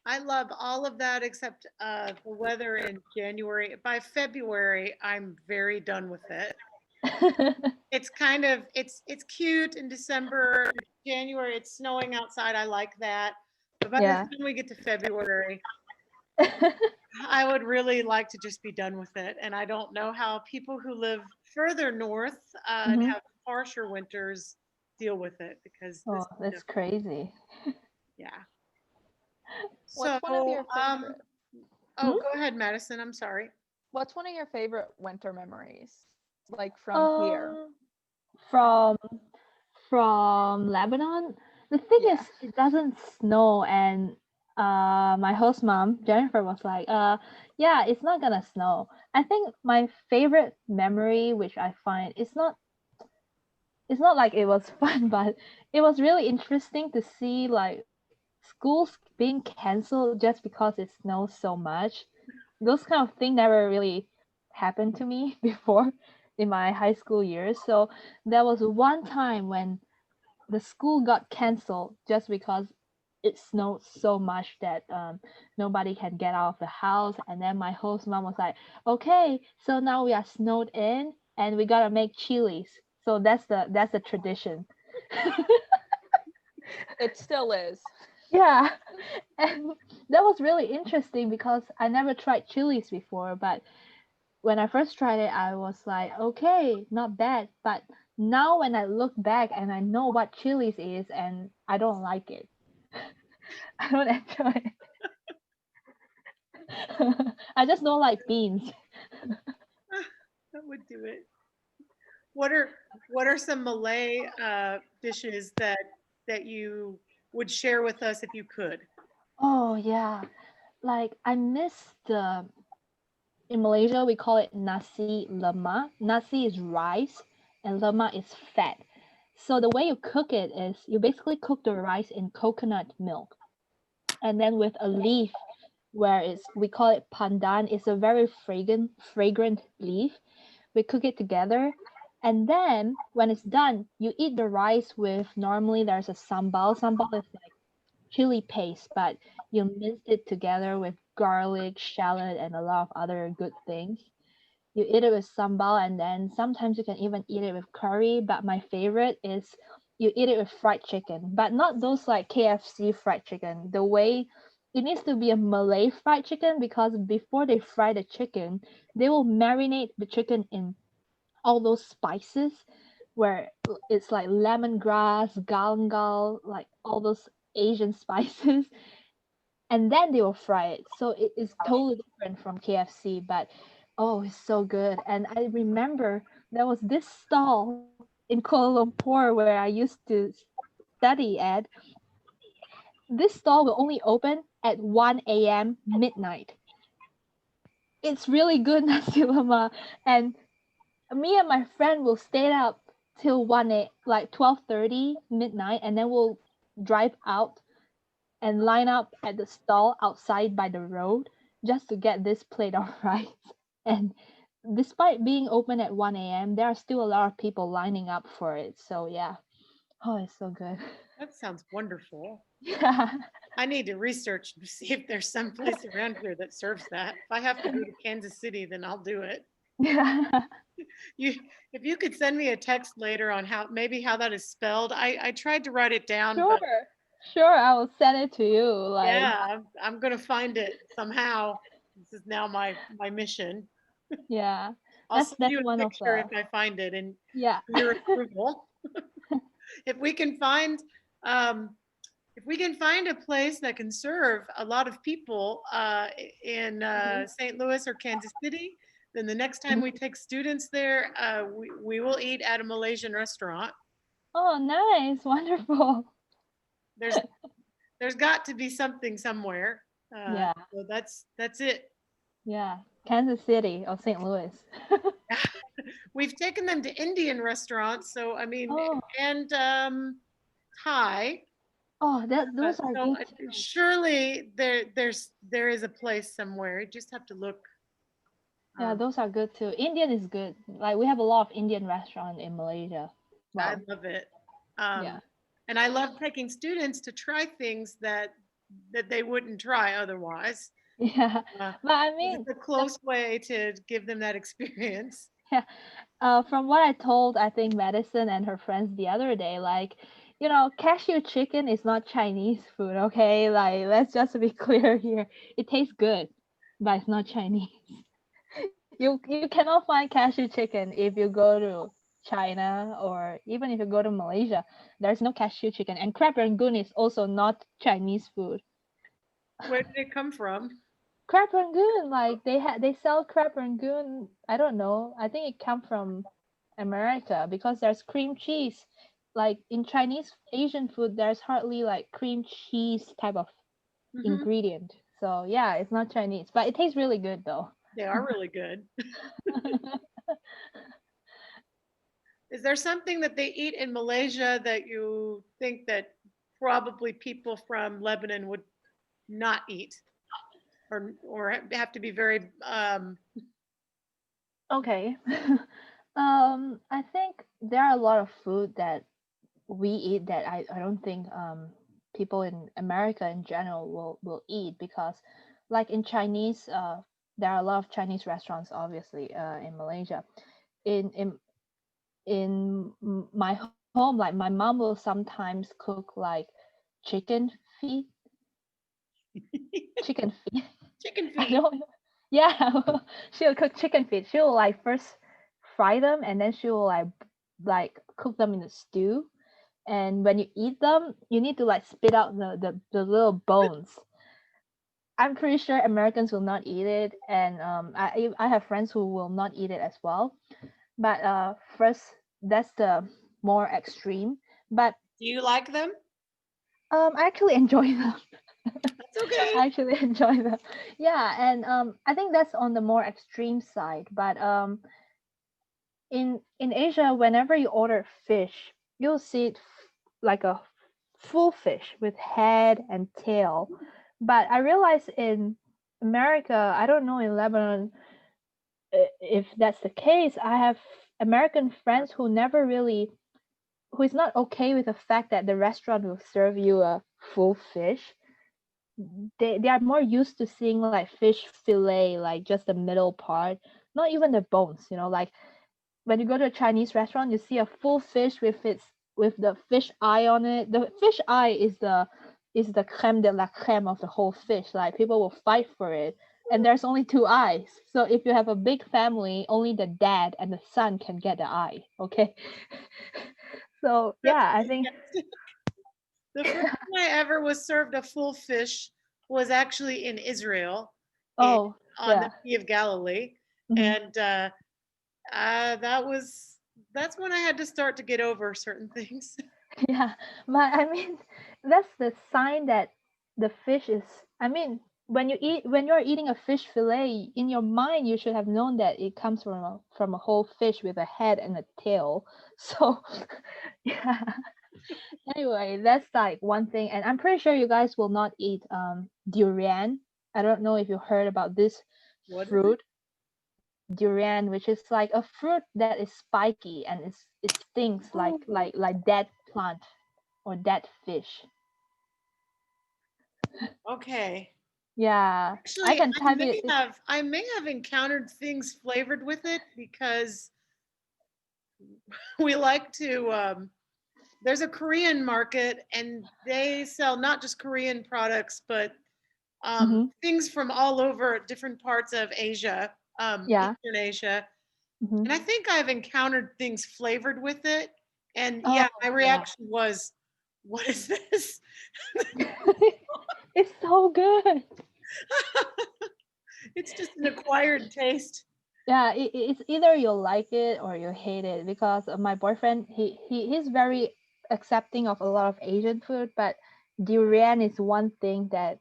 I love all of that except the weather in January. By February, I'm very done with it. It's kind of it's cute in December, January. It's snowing outside. I like that. But by the Yeah. time we get to February, I would really like to just be done with it. And I don't know how people who live further north and Mhm. have harsher winters deal with it because Oh, this, that's crazy. yeah. So, what's one of your favorite? oh, go ahead, Madison. I'm sorry. What's one of your favorite winter memories, like from here? Um, from Lebanon. The thing is, Yeah. it doesn't snow, and my host mom Jennifer was like, yeah, it's not gonna snow. I think my favorite memory, which I find, it's not like it was fun, but it was really interesting to see like schools being canceled just because it snows so much. Those kind of thing never really happened to me before in my high school years. So there was one time when the school got canceled just because it snowed so much that nobody can get out of the house. And then my host mom was like, okay, so now we are snowed in and we gotta make chilies. So that's the tradition. It still is. Yeah, and that was really interesting because I never tried chilies before, but when I first tried it, I was like, okay, not bad. But now when I look back and I know what chilies is, and I don't like it. I don't enjoy it. I just don't like beans. That would do it. What are what are some Malay dishes that you would share with us if you could? Oh yeah, like I miss the in Malaysia we call it nasi lemak. Nasi is rice and lemak is fat. So the way you cook it is you basically cook the rice in coconut milk and then with a leaf where it's we call it pandan. It's a very fragrant leaf. We cook it together, and then when it's done, you eat the rice with normally there's a sambal. Sambal is like chili paste, but you mince it together with garlic, shallot, and a lot of other good things. You eat it with sambal, and then sometimes you can even eat it with curry. But my favorite is you eat it with fried chicken, but not those like KFC fried chicken. The way it needs to be a Malay fried chicken because before they fry the chicken, they will marinate the chicken in all those spices where it's like lemongrass, galangal, like all those Asian spices, and then they will fry it. So it is totally different from KFC, but oh, it's so good. And I remember there was this stall in Kuala Lumpur where I used to study at. This stall will only open at 1 a.m. midnight. It's really good nasi lemak, and me and my friend will stay up till 12:30 midnight, and then we'll drive out and line up at the stall outside by the road just to get this plate of rice. And despite being open at 1 a.m., there are still a lot of people lining up for it. So yeah, oh, it's so good. That sounds wonderful. Yeah, I need to research to see if there's some place around here that serves that. If I have to go to Kansas City, then I'll do it. yeah, You, if you could send me a text later on how maybe how that is spelled. I tried to write it down, sure, but sure. I will send it to you. Like, yeah, I'm gonna find it somehow. This is now my mission. yeah, I'll that's send that's you a one of picture the if I find it and yeah. your approval. If we can find um, if we can find a place that can serve a lot of people in Mhm, St. Louis or Kansas City, then the next time mhm. we take students there, we will eat at a Malaysian restaurant. Oh, nice, wonderful. There's there's got to be something somewhere. Yeah, So that's it. yeah. Kansas City or St. Louis. We've taken them to Indian restaurants, so I mean, Oh, and Thai. oh, that those are So good too. surely there is a place somewhere. You just have to look. Yeah, Um, those are good too. Indian is good. Like we have a lot of Indian restaurant in Malaysia. I Wow. love it. Yeah. And I love taking students to try things that they wouldn't try otherwise. Yeah. Uh, But I 'Cause mean, it's a close way to give them that experience. yeah. From what I told, I think Madison and her friends the other day, like, cashew chicken is not Chinese food, okay? Like, let's just be clear here. It tastes good, but it's not Chinese. You cannot find cashew chicken if you go to China or even if you go to Malaysia. There's no cashew chicken, and crab rangoon is also not Chinese food. Where did it come from? Crab rangoon, like they sell crab rangoon. I don't know. I think it come from America because there's cream cheese. Like in Chinese Asian food, there's hardly like cream cheese type of Hmm. ingredient. So yeah, it's not Chinese, but it tastes really good though. They are really good. Is there something that they eat in Malaysia that you think that probably people from Lebanon would not eat or have to be very Okay. I think there are a lot of food that we eat that I don't think people in America in general will eat because like in Chinese there are a lot of Chinese restaurants obviously in Malaysia. In my home, like my mom will sometimes cook like chicken feet chicken feet. Chicken I feet. don't. Yeah, she'll cook chicken feet. She'll like first fry them and then she will like cook them in a stew. And when you eat them, you need to like spit out the little bones. I'm pretty sure Americans will not eat it, and I have friends who will not eat it as well. But first, that's the more extreme. But Do you like them? I actually enjoy them. That's okay. I actually enjoy them. Yeah, and I think that's on the more extreme side. But in Asia, whenever you order fish, you'll see it like a full fish with head and tail. But I realize in America, I don't know in Lebanon if that's the case. I have American friends who is not okay with the fact that the restaurant will serve you a full fish. They are more used to seeing like fish fillet, like just the middle part, not even the bones. Like when you go to a Chinese restaurant, you see a full fish with the fish eye on it. The fish eye is the creme de la creme of the whole fish. Like people will fight for it, and there's only two eyes. So if you have a big family, only the dad and the son can get the eye. Okay. So That's yeah, I think. the first time I ever was served a full fish was actually in Israel, in, Oh on the yeah. Sea of Galilee, Mhm. and that's when I had to start to get over certain things. Yeah, but I mean, that's the sign that the fish is. I mean, when you're eating a fish fillet, in your mind you should have known that it comes from a whole fish with a head and a tail. So, yeah. Anyway, that's like one thing, and I'm pretty sure you guys will not eat durian. I don't know if you heard about this What is it? fruit, durian, which is like a fruit that is spiky and it stings like Oh, dead plant or dead fish. okay. Yeah, I Actually, can type it. I may have encountered things flavored with it because we like to there's a Korean market and they sell not just Korean products but Hmm. things from all over different parts of Asia, Yeah. Eastern Asia. Hmm. And I think I've encountered things flavored with it. And Oh yeah, my yeah. reaction was, what is this? It's so good. It's just an acquired taste. Yeah, it's either you like it or you hate it because my boyfriend he's very accepting of a lot of Asian food, but durian is one thing that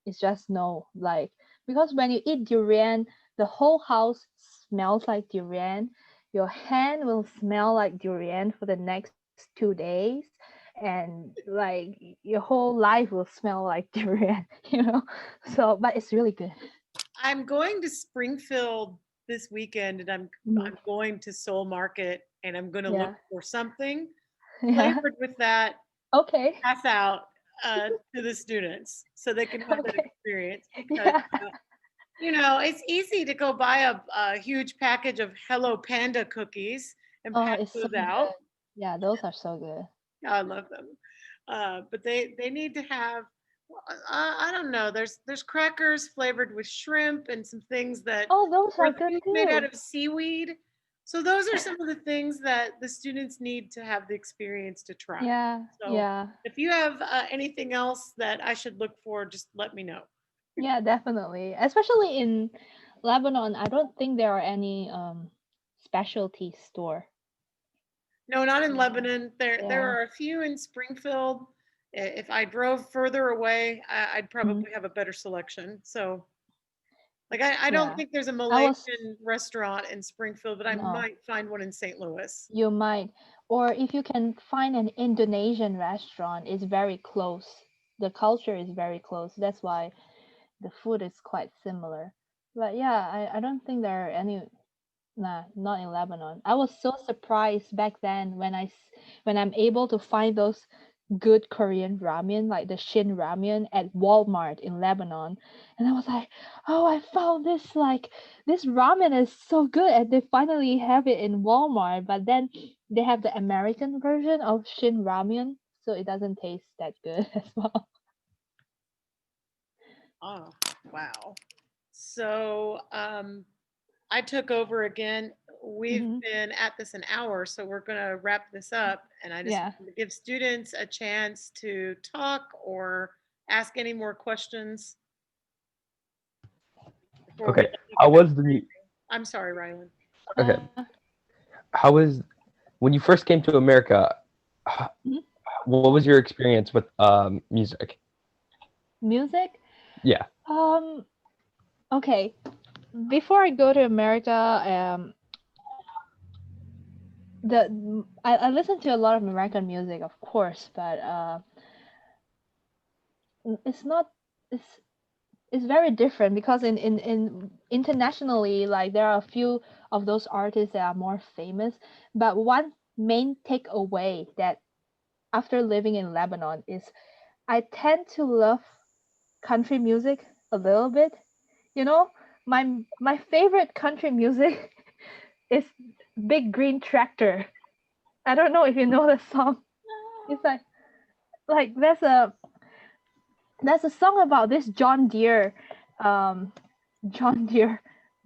is just no, like, because when you eat durian, the whole house smells like durian. Your hand will smell like durian for the next 2 days, and like your whole life will smell like durian, you know. So, but it's really good. I'm going to Springfield this weekend and Mhm. I'm going to Seoul Market and I'm going to look Yeah, for something yeah. flavored with that Okay. pass out to the students so they can have that Okay. experience because Yeah. it's easy to go buy a huge package of Hello Panda cookies and Oh, pass it's so those good. out. Yeah, those are so good. I love them, but they need to have. I don't know. There's crackers flavored with shrimp and some things that, Oh, those or are good things made out too. of seaweed. So those are some of the things that the students need to have the experience to try. Yeah, So yeah. if you have anything else that I should look for, just let me know. Yeah, definitely. Especially in Lebanon, I don't think there are any specialty store. No, not in Yeah. Lebanon. There Yeah. are a few in Springfield. If I drove further away, I'd Mhm. probably have a better selection. So, like, I don't Yeah. think there's a I was Malaysian restaurant in Springfield, but I no, might find one in St. Louis. you might. Or if you can find an Indonesian restaurant, it's very close. The culture is very close. That's why the food is quite similar. But yeah, I don't think there are any. Nah, not in Lebanon. I was so surprised back then when I'm able to find those good Korean ramen, like the Shin ramen at Walmart in Lebanon. And I was like, oh, I found this ramen is so good, and they finally have it in Walmart. But then they have the American version of Shin ramen, so it doesn't taste that good as well. Oh, wow. So I took over again. We've Mhm. been at this an hour, so we're going to wrap this up. And I just Yeah. want to give students a chance to talk or ask any more questions before we Okay. take How it back. was the new? I'm sorry, Rylan. Okay. Uh, How was when you first came to America? h- Mhm. What was your experience with music? Music. Yeah. Um. Okay. Before I go to America, I listen to a lot of American music, of course, but it's not it's it's very different because in internationally, like there are a few of those artists that are more famous, but one main takeaway that after living in Lebanon is I tend to love country music a little bit. You know, my favorite country music is Big Green Tractor. I don't know if you know the song. It's like there's a song about this um John Deere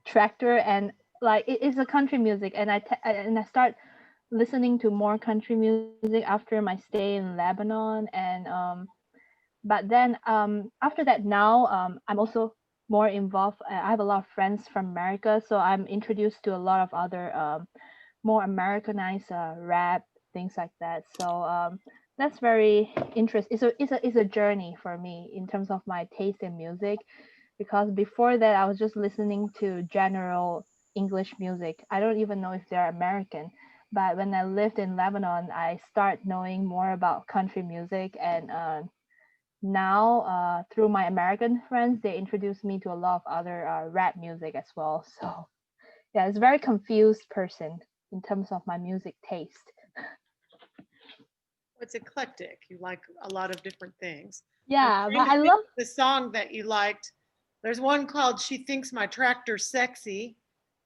tractor, and like it is a country music, and I start listening to more country music after my stay in Lebanon, and but then after that now I'm also more involved. I have a lot of friends from America, so I'm introduced to a lot of other more Americanized rap, things like that. So that's very interesting. It's a journey for me in terms of my taste in music, because before that I was just listening to general English music. I don't even know if they're American. But when I lived in Lebanon, I start knowing more about country music, and now through my American friends, they introduced me to a lot of other rap music as well. So yeah, it's a very confused person in terms of my music taste. It's eclectic. You like a lot of different things. I'm Yeah, trying but to I think love. of the song that you liked. There's one called She Thinks My Tractor's Sexy,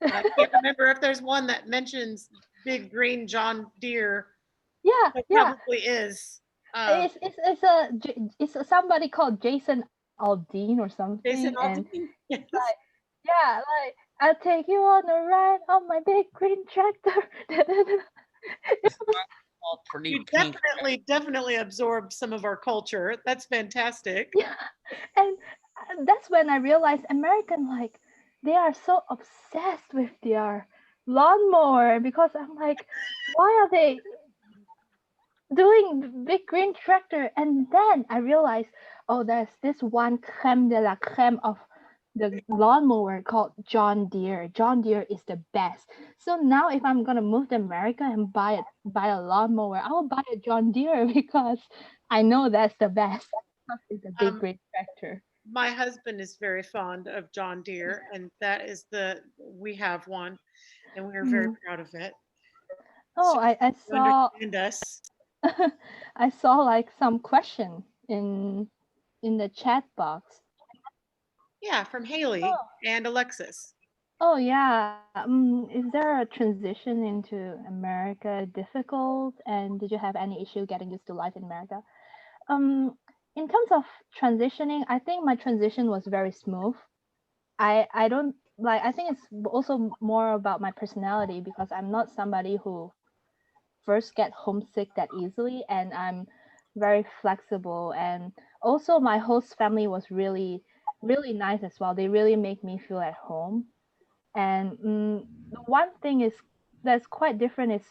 but I can't remember if there's one that mentions Big Green John Deere. Yeah, It yeah. probably is. It's somebody called Jason Aldean or something, Jason and Aldean. Yes. like yeah, like I'll take you on a ride on my big green tractor. The song called Pretty You Pink. definitely absorbed some of our culture. That's fantastic. Yeah, and that's when I realized American, like, they are so obsessed with their lawnmower, because I'm like, why are they doing big green tractor? And then I realized, oh, there's this one creme de la creme of the lawnmower called John Deere. John Deere is the best. So now if I'm gonna move to America and buy a lawnmower, I will buy a John Deere because I know that's the best. It's a big Um, green tractor. my husband is very fond of John Deere, and that is we have one, and we are very Mm. proud of it. Oh, So I you saw understand us. I saw like some question in the chat box. Yeah, from Haley Oh, and Alexis. oh yeah. Is there a transition into America difficult? And did you have any issue getting used to life in America? Um, in terms of transitioning, I think my transition was very smooth. I don't like. I think it's also more about my personality, because I'm not somebody who first get homesick that easily, and I'm very flexible. And also my host family was really nice as well. They really make me feel at home. And the one thing is that's quite different is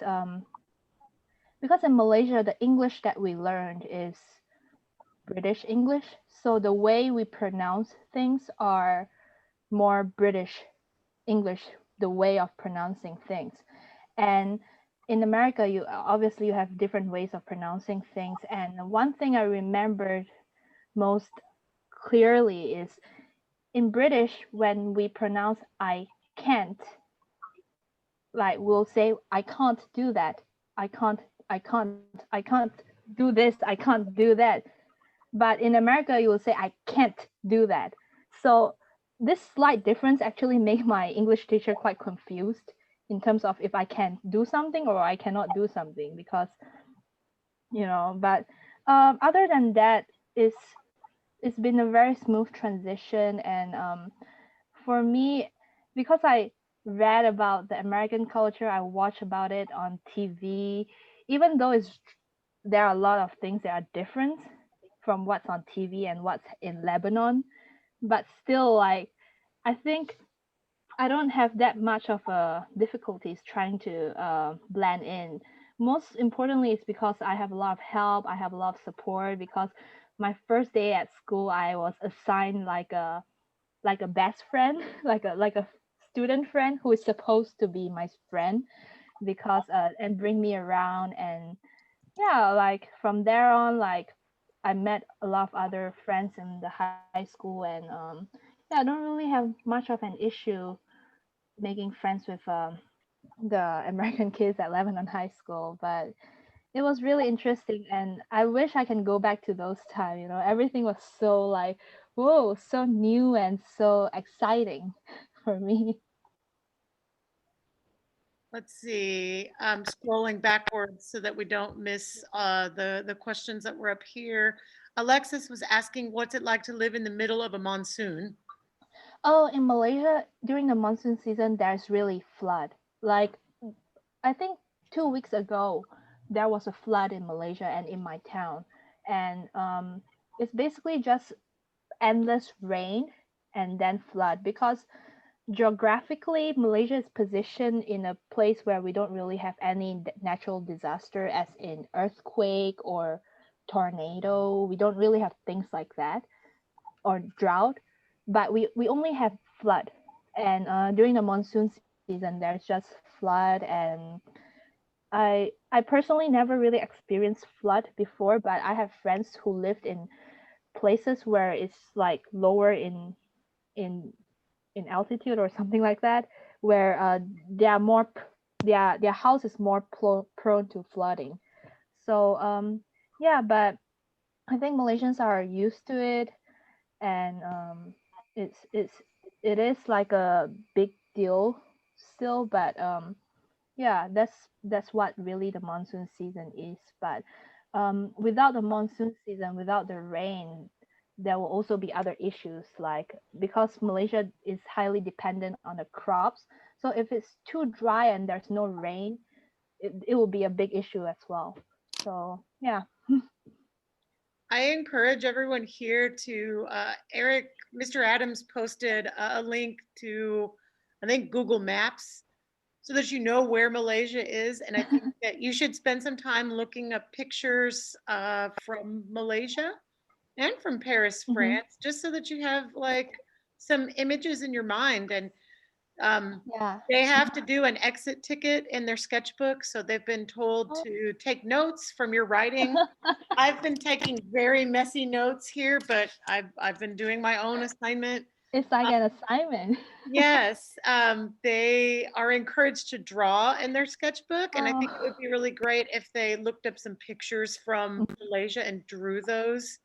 because in Malaysia the English that we learned is British English, so the way we pronounce things are more British English, the way of pronouncing things. And in America, you obviously you have different ways of pronouncing things. And one thing I remembered most clearly is in British, when we pronounce I can't, like we'll say I can't do that. I can't do this, I can't do that. But in America, you will say I can't do that. So this slight difference actually made my English teacher quite confused in terms of if I can do something or I cannot do something, because but other than that, is it's been a very smooth transition, and for me, because I read about the American culture, I watch about it on TV. Even though there are a lot of things that are different from what's on TV and what's in Lebanon, but still, like, I think I don't have that much of a difficulties trying to blend in. Most importantly, it's because I have a lot of help. I have a lot of support because my first day at school, I was assigned like a best friend, like a student friend who is supposed to be my friend because and bring me around. And yeah, like from there on, like I met a lot of other friends in the high school, and yeah, I don't really have much of an issue making friends with the American kids at Lebanon High School. But it was really interesting, and I wish I can go back to those times. You know, everything was so like, whoa, so new and so exciting for me. Let's see, I'm scrolling backwards so that we don't miss the questions that were up here. Alexis was asking, what's it like to live in the middle of a monsoon? Oh, in Malaysia during the monsoon season, there's really flood. Like I think 2 weeks ago, there was a flood in Malaysia and in my town, and it's basically just endless rain and then flood because geographically Malaysia is positioned in a place where we don't really have any natural disaster as in earthquake or tornado. We don't really have things like that or drought, but we only have flood. And during the monsoon season there's just flood. And I personally never really experienced flood before, but I have friends who lived in places where it's like lower in in altitude or something like that, where they are more their house is more prone to flooding. So yeah, but I think Malaysians are used to it, and it's it is like a big deal still, but yeah, that's what really the monsoon season is. But without the monsoon season, without the rain, there will also be other issues, like because Malaysia is highly dependent on the crops. So if it's too dry and there's no rain, it will be a big issue as well. So yeah. I encourage everyone here to, Eric, Mr. Adams posted a link to, I think, Google Maps so that you know where Malaysia is. And I think that you should spend some time looking up pictures from Malaysia and from Paris, Mhm. France, just so that you have like some images in your mind. And Yeah. they have to do an exit ticket in their sketchbook. So they've been told Oh. to take notes from your writing. I've been taking very messy notes here, but I've been doing my own assignment. It's like an assignment. Yes, they are encouraged to draw in their sketchbook, and I think it Oh. would be really great if they looked up some pictures from Malaysia and drew those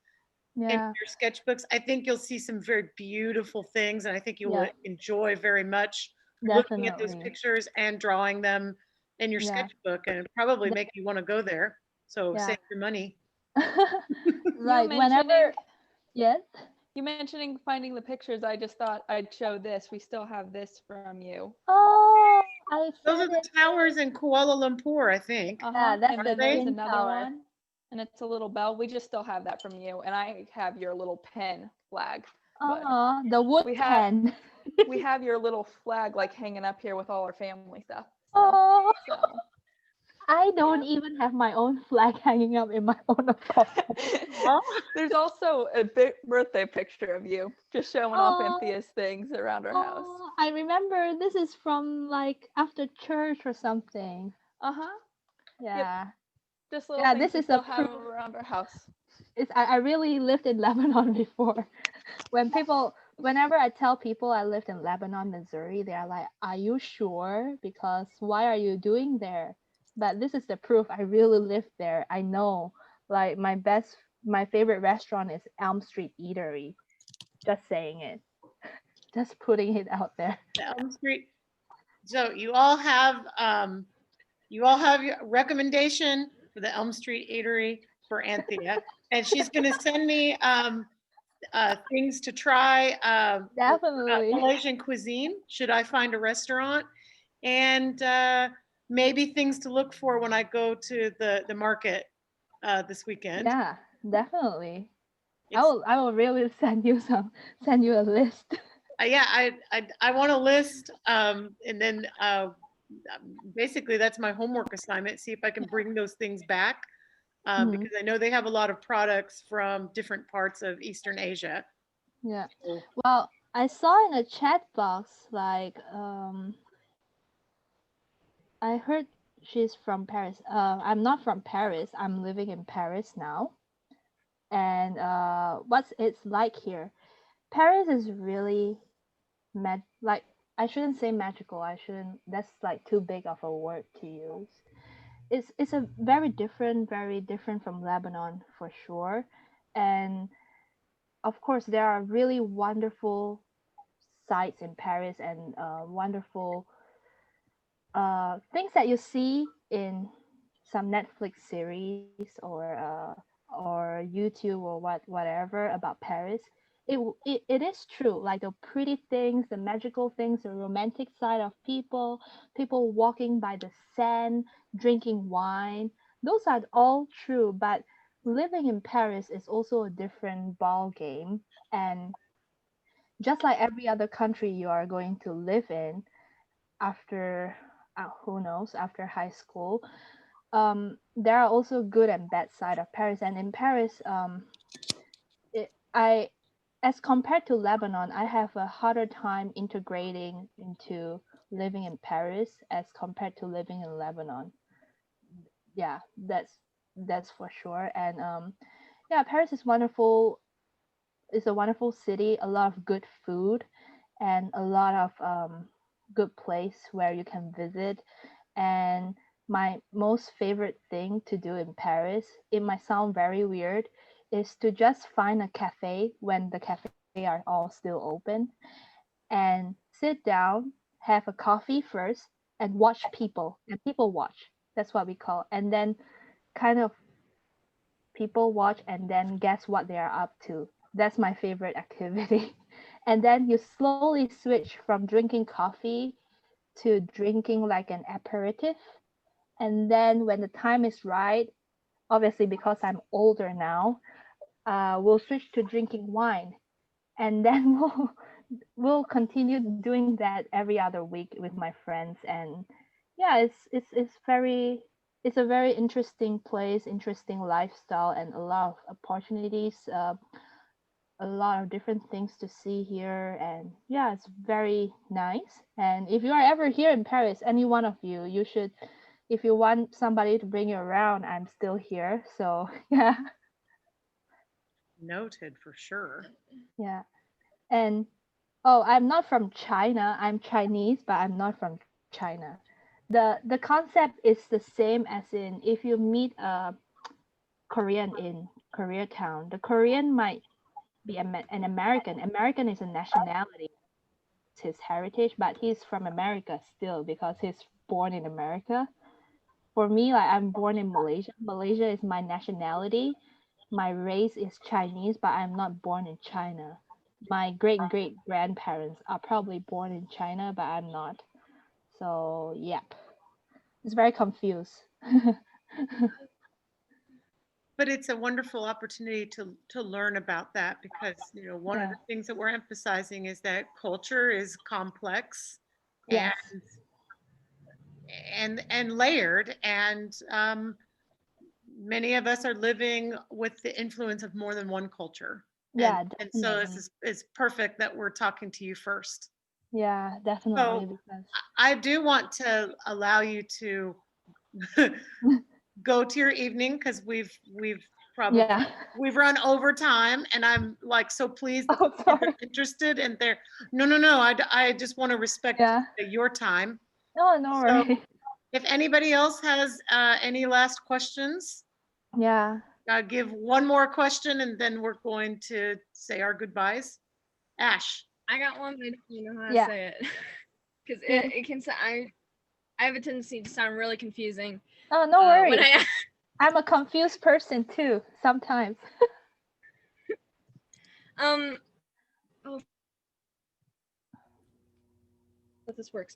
in Yeah, your sketchbooks. I think you'll see some very beautiful things, and I think you will yeah, enjoy very much looking at those definitely. pictures and drawing them in your Yeah, sketchbook, and it'd probably de- make you want to go there. So yeah. save your money. You Like mentioning whenever, yes. you mentioning finding the pictures, I just thought I'd show this. We still have this from you. Oh, I Those saw are the it. towers in Kuala Lumpur, I think. Yeah, that's And Are the then there's they? twin another tower. one, and it's a little bell. We just still have that from you, and I have your little pen flag. But Oh, the wood we have pen. we have your little flag like hanging up here with all our family stuff. Oh, So I don't even have my own flag hanging up in my own apartment. Oh, there's also a big birthday picture of you just showing off Oh, Anthea's things around our house. oh, I remember this is from like after church or something. Uh-huh. Yeah. Just little Yeah, things this we is a still have proof. around our house. I really lived in Lebanon before. Whenever I tell people I lived in Lebanon, Missouri, they are like, "Are you sure? Because why are you doing there?" But this is the proof I really lived there. I know. Like my favorite restaurant is Elm Street Eatery. Just saying it. Just putting it out there. the Elm Street. So you all have your recommendation for the Elm Street Eatery for Anthea, and she's going to send me things to try, Definitely. Malaysian cuisine, should I find a restaurant, and maybe things to look for when I go to the market this weekend. Yeah, definitely. I It's will really send you a list. yeah, I want a list, and then basically that's my homework assignment. See if I can bring those things back, Mhm. because I know they have a lot of products from different parts of Eastern Asia. Yeah. So, Well, I saw in a chat box I heard she's from Paris. I'm not from Paris. I'm living in Paris now. And what's it's like here? Paris is really like I shouldn't say magical. I shouldn't. That's like too big of a word to use. It's a very different from Lebanon for sure. And of course, there are really wonderful sites in Paris and wonderful things that you see in some Netflix series or YouTube or whatever about Paris. It is true, like the pretty things, the magical things, the romantic side of people walking by the sand, drinking wine. Those are all true, but living in Paris is also a different ball game. And just like every other country you are going to live in after who knows after high school, there are also good and bad side of Paris. And in Paris, I as compared to Lebanon, I have a harder time integrating into living in Paris as compared to living in Lebanon. Yeah, that's for sure. And yeah, Paris is wonderful. It's a wonderful city, a lot of good food, and a lot of good place where you can visit. And my most favorite thing to do in Paris, it might sound very weird, is to just find a cafe when the cafe are all still open and sit down, have a coffee first, and watch people and people watch. That's what we call. And then kind of people watch and then guess what they are up to. That's my favorite activity. And then you slowly switch from drinking coffee to drinking like an aperitif. And then when the time is right, obviously because I'm older now, we'll switch to drinking wine. And then we'll continue doing that every other week with my friends. And yeah, it's a very interesting place, interesting lifestyle, and a lot of opportunities, a lot of different things to see here. And yeah, it's very nice. And if you are ever here in Paris, any one of you, you should, if you want somebody to bring you around, I'm still here. So yeah. noted for sure. Yeah. And oh, I'm not from China. I'm Chinese, but I'm not from China. The concept is the same as in if you meet a Korean in Koreatown, the Korean might be an American. American is a nationality, it's his heritage, but he's from America still because he's born in America. For me, like I'm born in Malaysia. Malaysia is my nationality. My race is Chinese, but I'm not born in China. My great grandparents are probably born in China, but I'm not. So, yep. It's very confused. But it's a wonderful opportunity to learn about that, because one of Yeah. the things that we're emphasizing is that culture is complex and Yes. and layered, and many of us are living with the influence of more than one culture. Yeah, And so definitely. it's perfect that we're talking to you first. Yeah, definitely So because I do want to allow you to go to your evening, because we've probably yeah. we've run over time, and I'm like so pleased that Oh, you're sorry. interested, and they're no, I just want to respect Yeah. your time. Oh, no So worries. if anybody else has any last questions, Yeah. give one more question, and then we're going to say our goodbyes. Ash. I got one, but I don't even know how to Yeah. say it. Because Yeah. it can I have a tendency to sound really confusing. Oh, no worries. When I I'm a confused person too sometimes. Oh, that this works.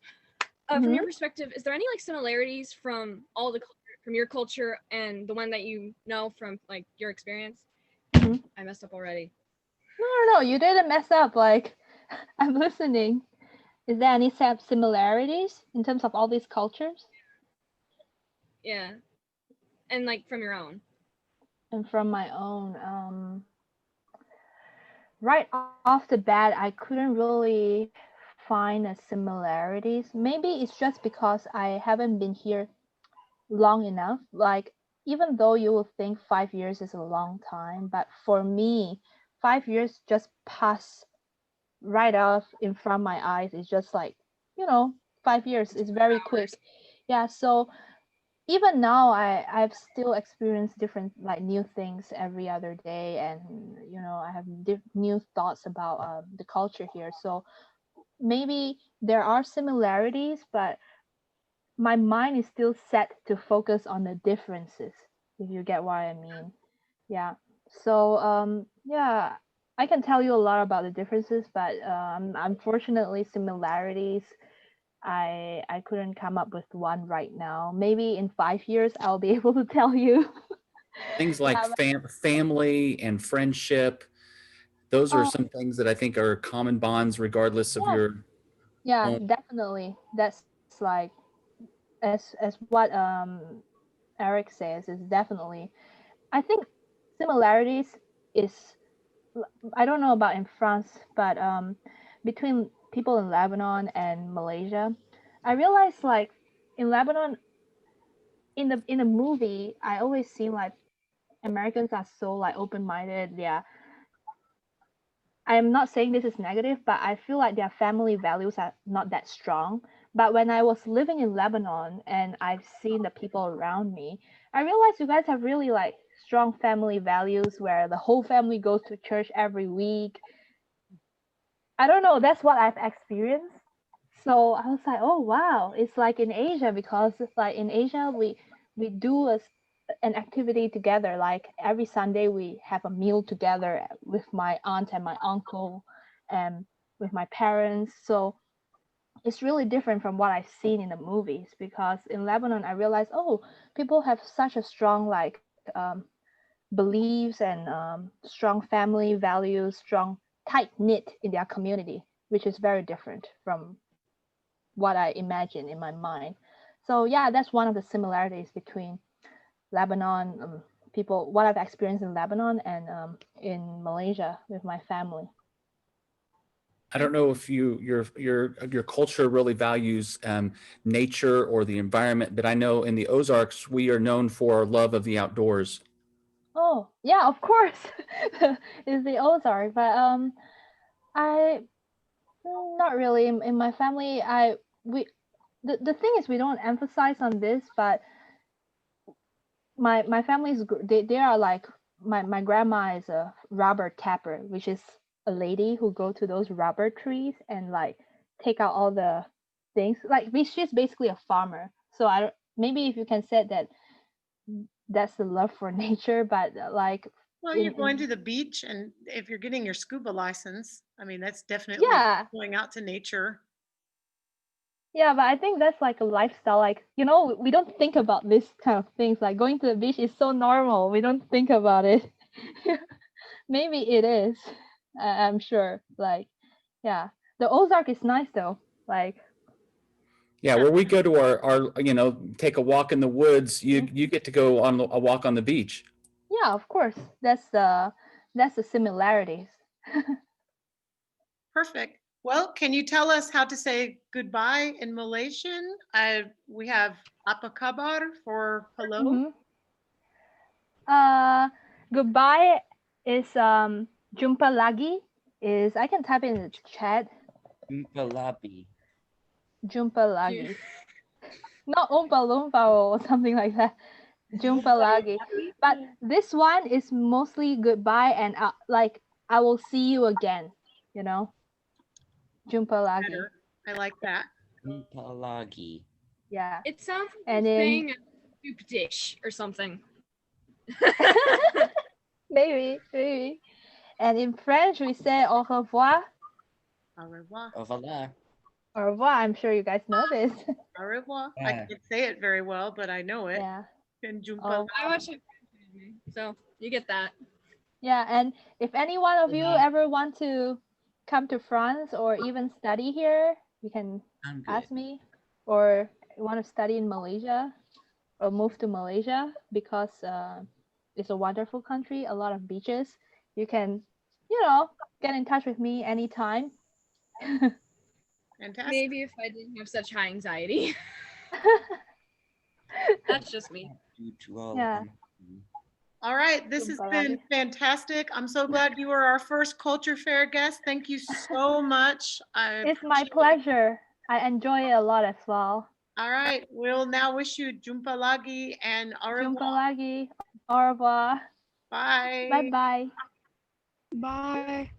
From your perspective, is there any like similarities from all the from your culture and the one that you know from like your experience? I messed up already. No, you didn't mess up. Like, I'm listening. Is there any similarities in terms of all these cultures? Yeah, and like from your own. And from my own, right off the bat, I couldn't really find the similarities. Maybe it's just because I haven't been here long enough. Like, even though you will think 5 years is a long time, but for me, 5 years just pass right off in front of my eyes. It's just like, 5 years is very quick. Yeah, so even now I've still experienced different like new things every other day, and I have new thoughts about the culture here. So maybe there are similarities, but my mind is still set to focus on the differences, if you get what I mean. Yeah. So yeah, I can tell you a lot about the differences, but unfortunately similarities, I couldn't come up with one right now. Maybe in 5 years I'll be able to tell you. Things like Yeah, family and friendship. Those are oh, some things that I think are common bonds regardless of yeah, your yeah, own. definitely. That's like as what Eric says is definitely. I think similarities is, I don't know about in France, but between people in Lebanon and Malaysia, I realized like in Lebanon, in the movie, I always see like Americans are so like open-minded. Yeah, I'm not saying this is negative, but I feel like their family values are not that strong. But when I was living in Lebanon and I've seen the people around me, I realized you guys have really like strong family values where the whole family goes to church every week. I don't know, that's what I've experienced. So I was like, oh wow, it's like in Asia, because it's like in Asia we do an activity together. Like every Sunday we have a meal together with my aunt and my uncle and with my parents. So it's really different from what I've seen in the movies, because in Lebanon I realized, oh, people have such a strong like beliefs and strong family values, strong tight knit in their community, which is very different from what I imagine in my mind. So yeah, that's one of the similarities between Lebanon people, what I've experienced in Lebanon and in Malaysia with my family. I don't know if your culture really values nature or the environment, but I know in the Ozarks we are known for our love of the outdoors. Oh yeah, of course, is the Ozark, but I not really in my family. We the thing is we don't emphasize on this, but my family is they are like my grandma is a rubber tapper, which is a lady who go to those rubber trees and like take out all the things. Like she's basically a farmer. So I don't, maybe if you can say that that's the love for nature, but like Well, you're going to the beach, and if you're getting your scuba license, I mean, that's definitely yeah. going out to nature. Yeah, but I think that's like a lifestyle. Like, we don't think about this kind of things. Like going to the beach is so normal. We don't think about it. Maybe it is. I'm sure. Like, yeah. The Ozark is nice though. Like, Yeah, where we go to our take a walk in the woods, you Mhm. you get to go on a walk on the beach. yeah, of course. That's the similarities. Perfect. Well, can you tell us how to say goodbye in Malaysian? We have apa kabar for hello. hmm Uh, goodbye is jumpa lagi is, I can type in the chat. Palabi. Jumpa lagi. Not Oompa Loompa or something like that. Jumpa lagi. But this one is mostly goodbye and like I will see you again. You know, Jumpa lagi. Better. I like that. Palagi. Yeah. It sounds like And you're then saying a soup dish or something. maybe. And in French, we say au revoir. Au revoir. Au revoir. Au revoir. I'm sure you guys know this. Au revoir. I Yeah. can't say it very well, but I know it. Yeah. And jumpa. Oh. I watch it, so you get that. Yeah, and if any one of you Yeah. ever want to come to France or even study here, you can I'm good. ask me. Or want to study in Malaysia or move to Malaysia because it's a wonderful country, a lot of beaches. You can, get in touch with me anytime. Fantastic. Maybe if I didn't have such high anxiety. That's just me. Due to all Yeah. All right, this has Jumpa been lagi. fantastic. I'm so glad you were our first culture fair guest. Thank you so much. It's my pleasure. I enjoy it a lot as well. All right, we'll now wish you jumpa lagi and au Jumpa revoir. lagi. Au revoir. Bye. Bye bye. Bye.